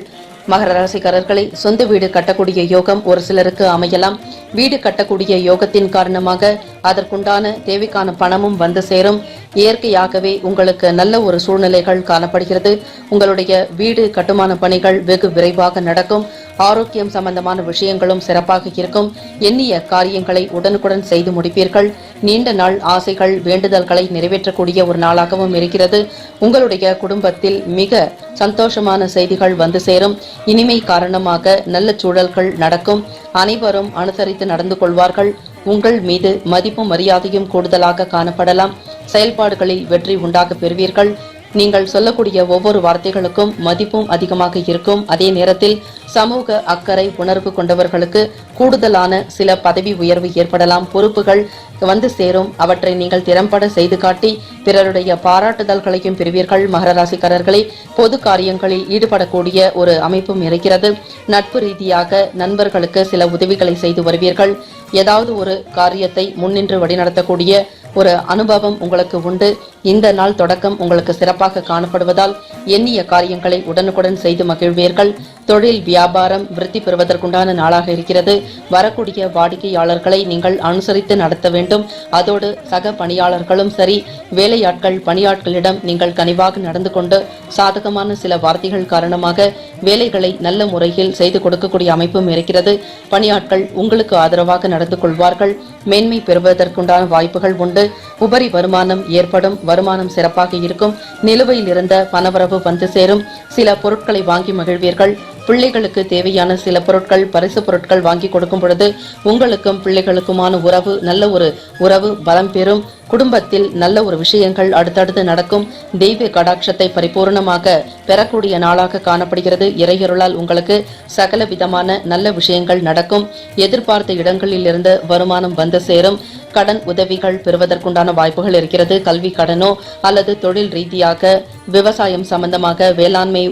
மகர ராசிக்காரர்களை, சொந்த வீடு கட்டக்கூடிய யோகம் ஒரு சிலருக்கு அமையலாம். வீடு கட்டக்கூடிய யோகத்தின் காரணமாக அதற்குண்டான தேவைக்கான பணமும் வந்து சேரும். இயற்கையாகவே உங்களுக்கு நல்ல ஒரு சூழ்நிலைகள் காணப்படுகிறது. உங்களுடைய வீடு கட்டுமான பணிகள் வெகு விரைவாக நடக்கும். ஆரோக்கியம் சம்பந்தமான விஷயங்களும் சிறப்பாக இருக்கும். எண்ணிய காரியங்களை உடனுக்குடன் செய்து முடிப்பீர்கள். நீண்ட நாள் ஆசைகள் வேண்டுதல்களை நிறைவேற்றக்கூடிய ஒரு நாளாகவும் இருக்கிறது. உங்களுடைய குடும்பத்தில் மிக சந்தோஷமான செய்திகள் வந்து சேரும். இனிமை காரணமாக நல்ல சூழல்கள் நடக்கும். அனைவரும் அனுசரித்து நடந்து கொள்வார்கள். உங்கள் மீது மதிப்பும் மரியாதையும் கூடுதலாக காணப்படலாம். செயல்பாடுகளில் வெற்றி உண்டாக பெறுவீர்கள். நீங்கள் சொல்லக்கூடிய ஒவ்வொரு வார்த்தைகளுக்கும் மதிப்பும் அதிகமாக இருக்கும். அதே நேரத்தில் சமூக அக்கறை உணர்வு கொண்டவர்களுக்கு கூடுதலான சில பதவி உயர்வு ஏற்படலாம். பொறுப்புகள் வந்து சேரும். அவற்றை நீங்கள் திறம்பட செய்து காட்டி பிறருடைய பாராட்டுதல்களையும் பெறுவீர்கள். மகர ராசிக்காரர்களே, பொது காரியங்களில் ஈடுபடக்கூடிய ஒரு அமைப்பும் இருக்கிறது. நட்பு ரீதியாக நண்பர்களுக்கு சில உதவிகளை செய்து வருவீர்கள். ஏதாவது ஒரு காரியத்தை முன்னின்று வழிநடத்தக்கூடிய ஒரு அனுபவம் உங்களுக்கு உண்டு. இந்த நாள் தொடக்கம் உங்களுக்கு சிறப்பாக காணப்படுவதால் எண்ணிய காரியங்களை உடனுக்குடன் செய்து மகிழ்வீர்கள். தொழில் வியாபாரம் விருத்தி பெறுவதற்குண்டான நாளாக இருக்கிறது. வரக்கூடிய வாடிக்கையாளர்களை நீங்கள் அனுசரித்து நடத்த வேண்டும். அதோடு சக பணியாளர்களும் சரி, வேலையாட்கள் பணியாட்களிடம் நீங்கள் கனிவாக நடந்து கொண்டு சாதகமான சில வார்த்தைகள் காரணமாக வேலைகளை நல்ல முறையில் செய்து கொடுக்கக்கூடிய அமைப்பும் இருக்கிறது. பணியாட்கள் உங்களுக்கு ஆதரவாக நடந்து கொள்வார்கள். மேன்மை பெறுவதற்குண்டான வாய்ப்புகள் உண்டு. உபரி வருமானம் ஏற்படும். வருமானம் சிறப்பாக இருக்கும். நிலுவையில் இருந்த பணவரவு வந்து சேரும். சில பொருட்களை வாங்கி மகிழ்வீர்கள். பிள்ளைகளுக்கு தேவையான சில பொருட்கள், பரிசு பொருட்கள் வாங்கி கொடுக்கும் பொழுது உங்களுக்கும் பிள்ளைகளுக்குமான உறவு நல்ல ஒரு உறவு பலம் பெறும். குடும்பத்தில் நல்ல ஒரு விஷயங்கள் அடுத்தடுத்து நடக்கும். தெய்வ கடாட்சத்தை பரிபூர்ணமாக பெறக்கூடிய நாளாக காணப்படுகிறது. இறையருளால் உங்களுக்கு சகல விதமான நல்ல விஷயங்கள் நடக்கும். எதிர்பார்த்த இடங்களில் இருந்து வருமானம் வந்து சேரும். கடன் உதவிகள் பெறுவதற்குண்டான வாய்ப்புகள் இருக்கிறது. கல்வி கடனோ அல்லது தொழில் ரீதியாக விவசாயம் சம்பந்தமாக வேளாண்மை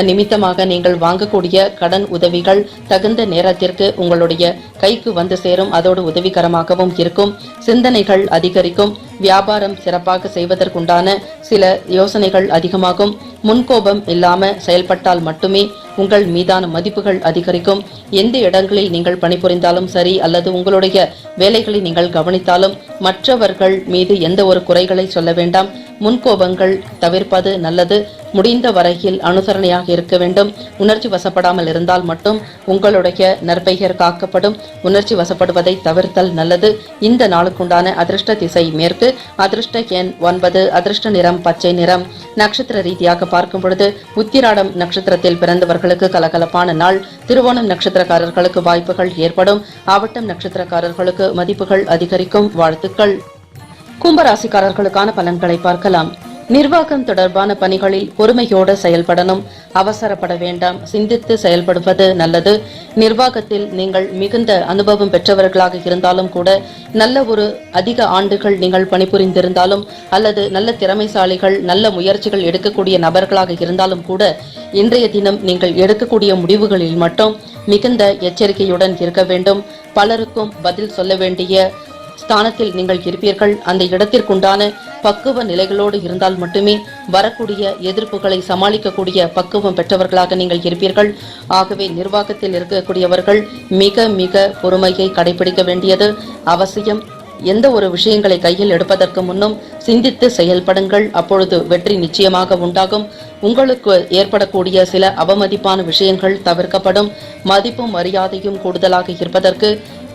நிமித்தமாக நீங்கள் வாங்கக்கூடிய கடன் உதவிகள் தகுந்த நேரத்திற்கு உங்களுடைய கைக்கு வந்து சேரும். அதோடு உதவிகரமாகவும் இருக்கும். சிந்தனைகள் அதிகரிக்கும். வியாபாரம் சிறப்பாக செய்வதற்குண்டான சில யோசனைகள் அதிகமாகும். முன்கோபம் இல்லாம செயல்பட்டால் மட்டுமே உங்கள் மீதான மதிப்புகள் அதிகரிக்கும். எந்த இடங்களில் நீங்கள் பணிபுரிந்தாலும் சரி அல்லது உங்களுடைய வேலைகளை நீங்கள் கவனித்தாலும் மற்றவர்கள் மீது எந்த ஒரு குறைகளை சொல்ல வேண்டாம். முன்கோபங்கள் தவிர்ப்பது நல்லது. முடிந்த வரையில் அனுசரணையாக இருக்க வேண்டும். உணர்ச்சி வசப்படாமல் இருந்தால் மட்டும் உங்களுடைய நற்பெயர் காக்கப்படும். உணர்ச்சி வசப்படுவதை தவிர்த்தல் நல்லது. இந்த நாளுக்குண்டான அதிர்ஷ்ட திசை மேற்கு. அதிர்ஷ்ட எண் 9. அதிர்ஷ்ட நிறம் பச்சை நிறம். நட்சத்திர ரீதியாக பார்க்கும் பொழுது உத்திராடம் நட்சத்திரத்தில் பிறந்தவர்களுக்கு கலகலப்பான நாள். திருவோணம் நட்சத்திரக்காரர்களுக்கு வாய்ப்புகள் ஏற்படும். ஆவட்டம் நட்சத்திரக்காரர்களுக்கு மதிப்புகள் அதிகரிக்கும். வாழ்த்துக்கள். கும்பராசிக்காரர்களுக்கான பலன்களை பார்க்கலாம். நிர்வாகம் தொடர்பான பணிகளில் பொறுமையோடு செயல்படணும். அவசரப்பட வேண்டாம். சிந்தித்து செயல்படுவது நல்லது. நிர்வாகத்தில் நீங்கள் மிகுந்த அனுபவம் பெற்றவர்களாக இருந்தாலும் கூட, நல்ல ஒரு அதிக ஆண்டுகள் நீங்கள் பணிபுரிந்திருந்தாலும் அல்லது நல்ல திறமைசாலிகள் நல்ல முயற்சிகள் எடுக்கக்கூடிய நபர்களாக இருந்தாலும் கூட, இன்றைய தினம் நீங்கள் எடுக்கக்கூடிய முடிவுகளில் மட்டும் மிகுந்த எச்சரிக்கையுடன் இருக்க வேண்டும். பலருக்கும் பதில் சொல்ல வேண்டிய ஸ்தானத்தில் நீங்கள் இருப்பீர்கள். அந்த இடத்திற்குண்டான பக்குவ நிலைகளோடு இருந்தால் மட்டுமே வரக்கூடிய எதிர்ப்புகளை சமாளிக்கக்கூடிய பக்குவம் பெற்றவர்களாக நீங்கள் இருப்பீர்கள். ஆகவே நிர்வாகத்தில் இருக்கக்கூடியவர்கள் மிக மிக பொறுமையை கடைபிடிக்க வேண்டியது அவசியம். எந்த ஒரு விஷயங்களை கையில் எடுப்பதற்கு முன்னும் சிந்தித்து செயல்படுங்கள். அப்பொழுது வெற்றி நிச்சயமாக உண்டாகும். உங்களுக்கு ஏற்படக்கூடிய சில அவமதிப்பான விஷயங்கள் தவிர்க்கப்படும். மதிப்பும் மரியாதையும் கூடுதலாக இருப்பதற்கு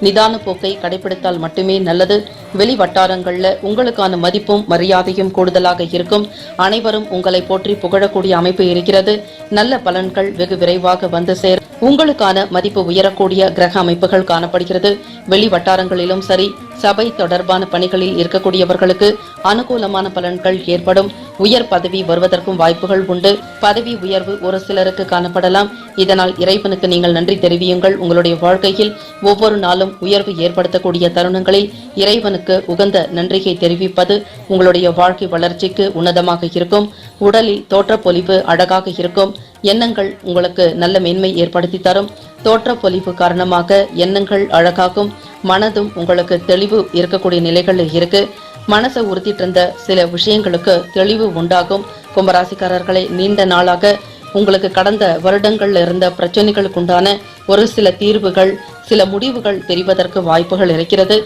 நிதான போக்கை கடைபிடித்தால் மட்டுமே நல்லது. வெளி வட்டாரங்கள்ல உங்களுக்கான மதிப்பும் மரியாதையும் கூடுதலாக இருக்கும். அனைவரும் உங்களை போற்றி புகழக்கூடிய அமைப்பு இருக்கிறது. நல்ல பலன்கள் வெகு விரைவாக வந்து சேரும். உங்களுக்கான மதிப்பு உயரக்கூடிய கிரக அமைப்புகள் காணப்படுகிறது. வெளி வட்டாரங்களிலும் சரி, சபை தொடர்பான பணிகளில் இருக்கக்கூடியவர்களுக்கு அனுகூலமான பலன்கள் ஏற்படும். உயர் பதவி வருவதற்கும் வாய்ப்புகள் உண்டு. பதவி உயர்வு ஒரு சிலருக்கு காணப்படலாம். இதனால் இறைவனுக்கு நீங்கள் நன்றி தெரிவியுங்கள். உங்களுடைய வாழ்க்கையில் ஒவ்வொரு நாளும் உயர்வு ஏற்படுத்தக்கூடிய தருணங்களில் இறைவனுக்கு உகந்த நன்றியை தெரிவிப்பது உங்களுடைய வாழ்க்கை வளர்ச்சிக்கு உன்னதமாக இருக்கும். உடலில் தோற்றப்பொலிவு அழகாக இருக்கும். எண்ணங்கள் உங்களுக்கு நல்ல மேன்மை ஏற்படுத்தி தரும். தோற்றப்பொலிவு காரணமாக எண்ணங்கள் அழகாகும். மனதும் உங்களுக்கு தெளிவு இருக்கக்கூடிய நிலைகளில் இருக்கு. மனசை உறுத்திட்டு இருந்த சில விஷயங்களுக்கு தெளிவு உண்டாகும். கும்பராசிக்காரர்களை நீண்ட நாளாக உங்களுக்கு கடந்த வருடங்கள்ல இருந்த பிரச்சனைகளுக்கு உண்டான ஒரு சில தீர்வுகள், சில முடிவுகள் தெரிவதற்கு வாய்ப்புகள் இருக்கிறது.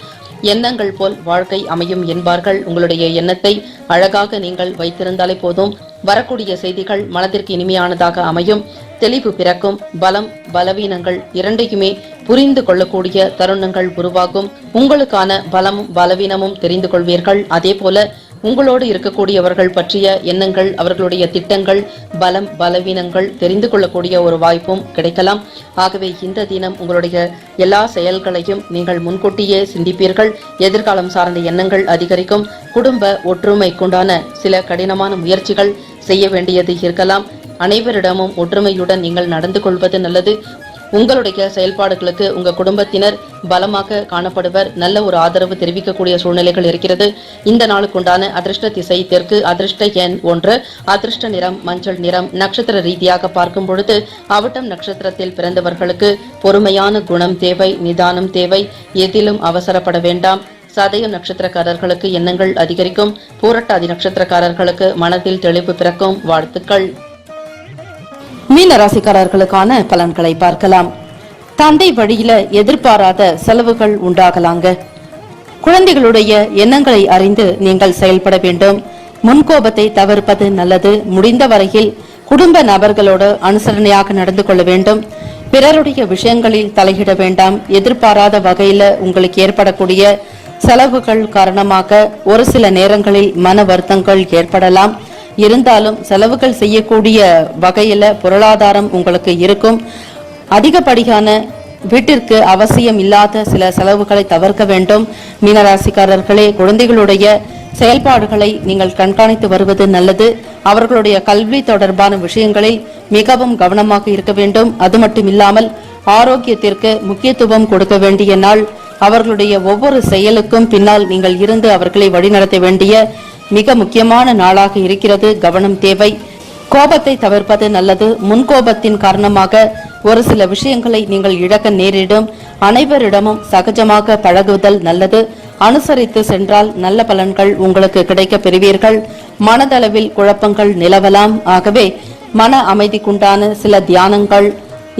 எண்ணங்கள் போல் வாழ்க்கை அமையும் என்பார்கள். உங்களுடைய எண்ணத்தை அழகாக நீங்கள் வைத்திருந்தாலே போதும். வரக்கூடிய செய்திகள் மனதிற்கு இனிமையானதாக அமையும். தெளிவு பிறக்கும். பலம் பலவீனங்கள் இரண்டையுமே புரிந்து கொள்ளக்கூடிய தருணங்கள் உருவாகும். உங்களுக்கான பலமும் பலவீனமும் தெரிந்து கொள்வீர்கள். அதே போல உங்களோடு இருக்கக்கூடியவர்கள் பற்றிய எண்ணங்கள், அவர்களுடைய திட்டங்கள், பலம் பலவீனங்கள் தெரிந்து கொள்ளக்கூடிய ஒரு வாய்ப்பும் கிடைக்கலாம். ஆகவே இந்த தினம் உங்களுடைய எல்லா செயல்களையும் நீங்கள் முன்கூட்டியே சிந்திப்பீர்கள். எதிர்காலம் சார்ந்த எண்ணங்கள் அதிகரிக்கும். குடும்ப ஒற்றுமைக்குண்டான சில கடினமான முயற்சிகள் செய்ய வேண்டியது இருக்கலாம். அனைவரிடமும் ஒற்றுமையுடன் நீங்கள் நடந்து கொள்வது நல்லது. உங்களுடைய செயல்பாடுகளுக்கு உங்க குடும்பத்தினர் பலமாக காணப்படுவர். நல்ல ஒரு ஆதரவு தெரிவிக்கக்கூடிய சூழ்நிலைகள் இருக்கிறது. இந்த நாளுக்குண்டான அதிர்ஷ்ட திசை தெற்கு, அதிர்ஷ்ட எண் 1, அதிர்ஷ்ட நிறம் மஞ்சள் நிறம். நட்சத்திர ரீதியாக பார்க்கும் பொழுது அவிட்டம் நட்சத்திரத்தில் பிறந்தவர்களுக்கு பொறுமையான குணம் தேவை, நிதானம் தேவை, எதிலும் அவசரப்பட வேண்டாம். சதயம் நட்சத்திரக்காரர்களுக்கு எண்ணங்கள் அதிகரிக்கும். பூரட்டாதி நட்சத்திரக்காரர்களுக்கு மனதில் தெளிவு பிறக்கும். வாழ்த்துக்கள். மீன ராசிக்காரர்களுக்கான பலன்களை பார்க்கலாம். தந்தை வழியில எதிர்பாராத செலவுகள் உண்டாகலாங்க. குழந்தைகளுடைய எண்ணங்களை அறிந்து நீங்கள் செயல்பட வேண்டும். முன்கோபத்தை தவிர்ப்பது நல்லது. முடிந்த வரையில் குடும்ப நபர்களோடு அனுசரணையாக நடந்து கொள்ள வேண்டும். பிறருடைய விஷயங்களில் தலையிட வேண்டாம். எதிர்பாராத வகையில உங்களுக்கு ஏற்படக்கூடிய செலவுகள் காரணமாக ஒரு சில நேரங்களில் மன வருத்தங்கள் ஏற்படலாம். இருந்தாலும் செலவுகள் செய்யக்கூடிய வகையில பொருளாதாரம் உங்களுக்கு இருக்கும். அதிகப்படியான வீட்டிற்கு அவசியம் இல்லாத சில செலவுகளை தவிர்க்க வேண்டும். மீனராசிக்காரர்களே, குழந்தைகளுடைய செயல்பாடுகளை நீங்கள் கண்காணித்து வருவது நல்லது. அவர்களுடைய கல்வி தொடர்பான விஷயங்களில் மிகவும் கவனமாக இருக்க வேண்டும். அது மட்டும் இல்லாமல் ஆரோக்கியத்திற்கு முக்கியத்துவம் கொடுக்க வேண்டிய நாள். அவர்களுடைய ஒவ்வொரு செயலுக்கும் பின்னால் நீங்கள் இருந்து அவர்களை வழிநடத்த வேண்டிய மிக முக்கியமான நாளாக இருக்கிறது. கவனம் தேவை. கோபத்தை தவிர்ப்பது நல்லது. முன்கோபத்தின் காரணமாக ஒரு சில விஷயங்களை நீங்கள் இழக்க நேரிடும். அனைவரிடமும் சகஜமாக பழகுதல் நல்லது. அனுசரித்து சென்றால் நல்ல பலன்கள் உங்களுக்கு கிடைக்க பெறுவீர்கள். மனதளவில் குழப்பங்கள் நிலவலாம். ஆகவே மன அமைதிக்குண்டான சில தியானங்கள்,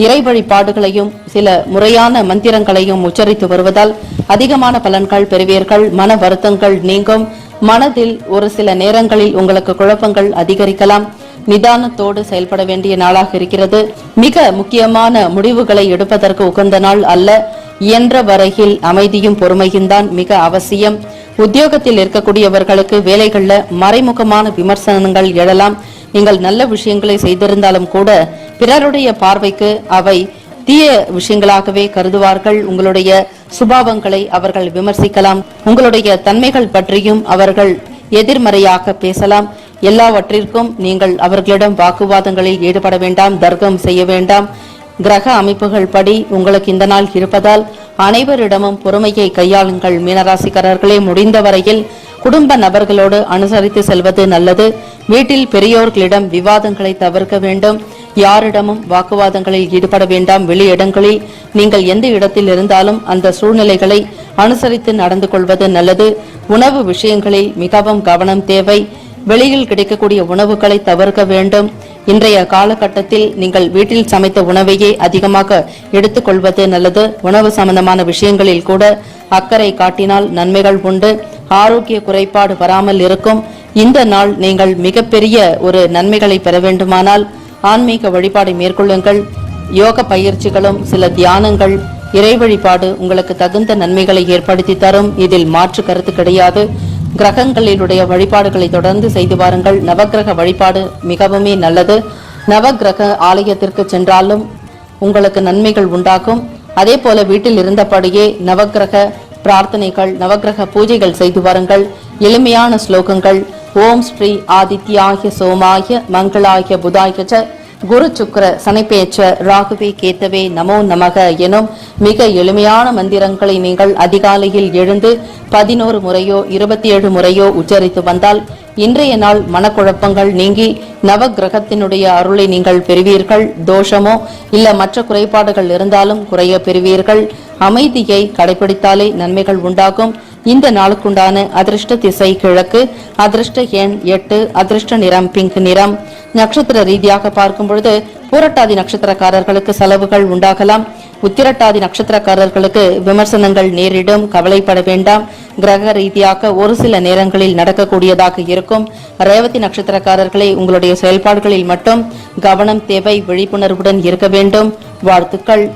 இறை வழிபாடுகளையும் சில முறையான மந்திரங்களையும் உச்சரித்து வருவதால் அதிகமான பலன்கள் பெறுவீர்கள். மன வருத்தங்கள் நீங்கும். மனதில் ஒரு சில நேரங்களில் உங்களுக்கு குழப்பங்கள் அதிகரிக்கலாம். நிதானத்தோடு செயல்பட வேண்டிய நாளாக இருக்கிறது. மிக முக்கியமான முடிவுகளை எடுப்பதற்கு உகந்த நாள் அல்ல. இயன்ற வரையில் அமைதியும் பொறுமையும் தான் மிக அவசியம். உத்தியோகத்தில் இருக்கக்கூடியவர்களுக்கு வேலைகள்ல மறைமுகமான விமர்சனங்கள் எழலாம். நீங்கள் நல்ல விஷயங்களை செய்திருந்தாலும் கூட பிறருடைய பார்வைக்கு அவை தீய விஷயங்களாகவே கருதுவார்கள். உங்களுடைய சுபாவங்களை அவர்கள் விமர்சிக்கலாம். உங்களுடைய தன்மைகள் பற்றியும் அவர்கள் எதிர்மறையாக பேசலாம். எல்லாவற்றிற்கும் நீங்கள் அவர்களிடம் வாக்குவாதங்களில் ஈடுபட வேண்டாம். தர்க்கம் செய்ய வேண்டாம். கிரக அமைப்புகள் படி உங்களுக்கு இந்த நாள் இருப்பதால் அனைவரிடமும் பொறுமையை கையாளுங்கள். மீனராசிக்காரர்களே, முடிந்த வரையில் குடும்ப நபர்களோடு அனுசரித்து செல்வது நல்லது. வீட்டில் பெரியோர்களிடம் விவாதங்களை தவிர்க்க வேண்டும். யாரிடமும் வாக்குவாதங்களில் ஈடுபட வேண்டாம். வெளியிடங்களில் நீங்கள் எந்த இடத்தில் இருந்தாலும் அந்த சூழ்நிலைகளை அனுசரித்து நடந்து கொள்வது நல்லது. உணவு விஷயங்களில் மிகவும் கவனம் தேவை. வெளியில் கிடைக்கக்கூடிய உணவுகளை தவிர்க்க வேண்டும். இன்றைய காலகட்டத்தில் நீங்கள் வீட்டில் சமைத்த உணவையே அதிகமாக எடுத்துக்கொள்வது நல்லது. உணவு சம்பந்தமான விஷயங்களில் கூட அக்கறை காட்டினால் நன்மைகள் உண்டு. ஆரோக்கிய குறைபாடு வராமல் இருக்கும். இந்த நாள் நீங்கள் மிகப்பெரிய ஒரு நன்மைகளை பெற வேண்டுமானால் ஆன்மீக வழிபாடு மேற்கொள்ளுங்கள். யோக பயிற்சிகளும் சில தியானங்கள், இறை வழிபாடு உங்களுக்கு தகுந்த நன்மைகளை ஏற்படுத்தி தரும். இதில் மாற்று கருத்து கிடையாது. கிரகங்களிலுடைய வழிபாடுகளை தொடர்ந்து செய்து வாருங்கள். நவக்கிரக வழிபாடு மிகவுமே நல்லது. நவக்கிரக ஆலயத்திற்கு சென்றாலும் உங்களுக்கு நன்மைகள் உண்டாகும். அதே போல வீட்டில் இருந்தபடியே நவக்கிரக பிரார்த்தனைகள், நவக்கிரக பூஜைகள் செய்து வாருங்கள். எளிமையான ஸ்லோகங்கள், ஓம் ஸ்ரீ ஆதித்யாய சோமாய மங்களாய புதாய ச குரு சுக்கர சனிப்பேச்ச ராகுவே கேத்தவே நமோ நமக எனும் மிக எளிமையான மந்திரங்களை நீங்கள் அதிகாலையில் எழுந்து 11 முறையோ 27 முறையோ உச்சரித்து வந்தால் இன்றைய நாள் மனக்குழப்பங்கள் நீங்கி நவ கிரகத்தினுடைய அருளை நீங்கள் பெறுவீர்கள். தோஷமோ இல்ல மற்ற குறைபாடுகள் இருந்தாலும் குறைய பெறுவீர்கள். அமைதியை கடைபிடித்தாலே நன்மைகள் உண்டாகும். இந்த நாளுக்குண்டான அதிர்ஷ்ட திசை கிழக்கு, அதிர்ஷ்ட எண் 8, அதிர்ஷ்ட நிறம் பிங்க் நிறம். நட்சத்திர ரீதியாக பார்க்கும் பொழுது பூரட்டாதி நட்சத்திரக்காரர்களுக்கு செலவுகள் உண்டாகலாம். உத்திரட்டாதி நட்சத்திரக்காரர்களுக்கு விமர்சனங்கள் நேரிடும். கவலைப்பட வேண்டாம். கிரக ரீதியாக ஒரு சில நேரங்களில் நடக்கக்கூடியதாக இருக்கும். ரேவதி நட்சத்திரக்காரர்களை உங்களுடைய செயல்பாடுகளில் மட்டும் கவனம் தேவை. விழிப்புணர்வுடன் இருக்க வேண்டும். வாழ்த்துக்கள்.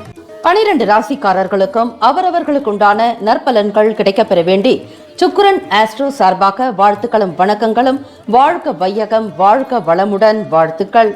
12 ராசிக்காரர்களுக்கும் அவரவர்களுக்குண்டான நற்பலன்கள் கிடைக்கப்பெற வேண்டி சுக்கிரன் ஆஸ்ட்ரோ சார்பாக வாழ்த்துக்களும் வணக்கங்களும். வாழ்க வையகம், வாழ்க வளமுடன். வாழ்த்துக்கள்.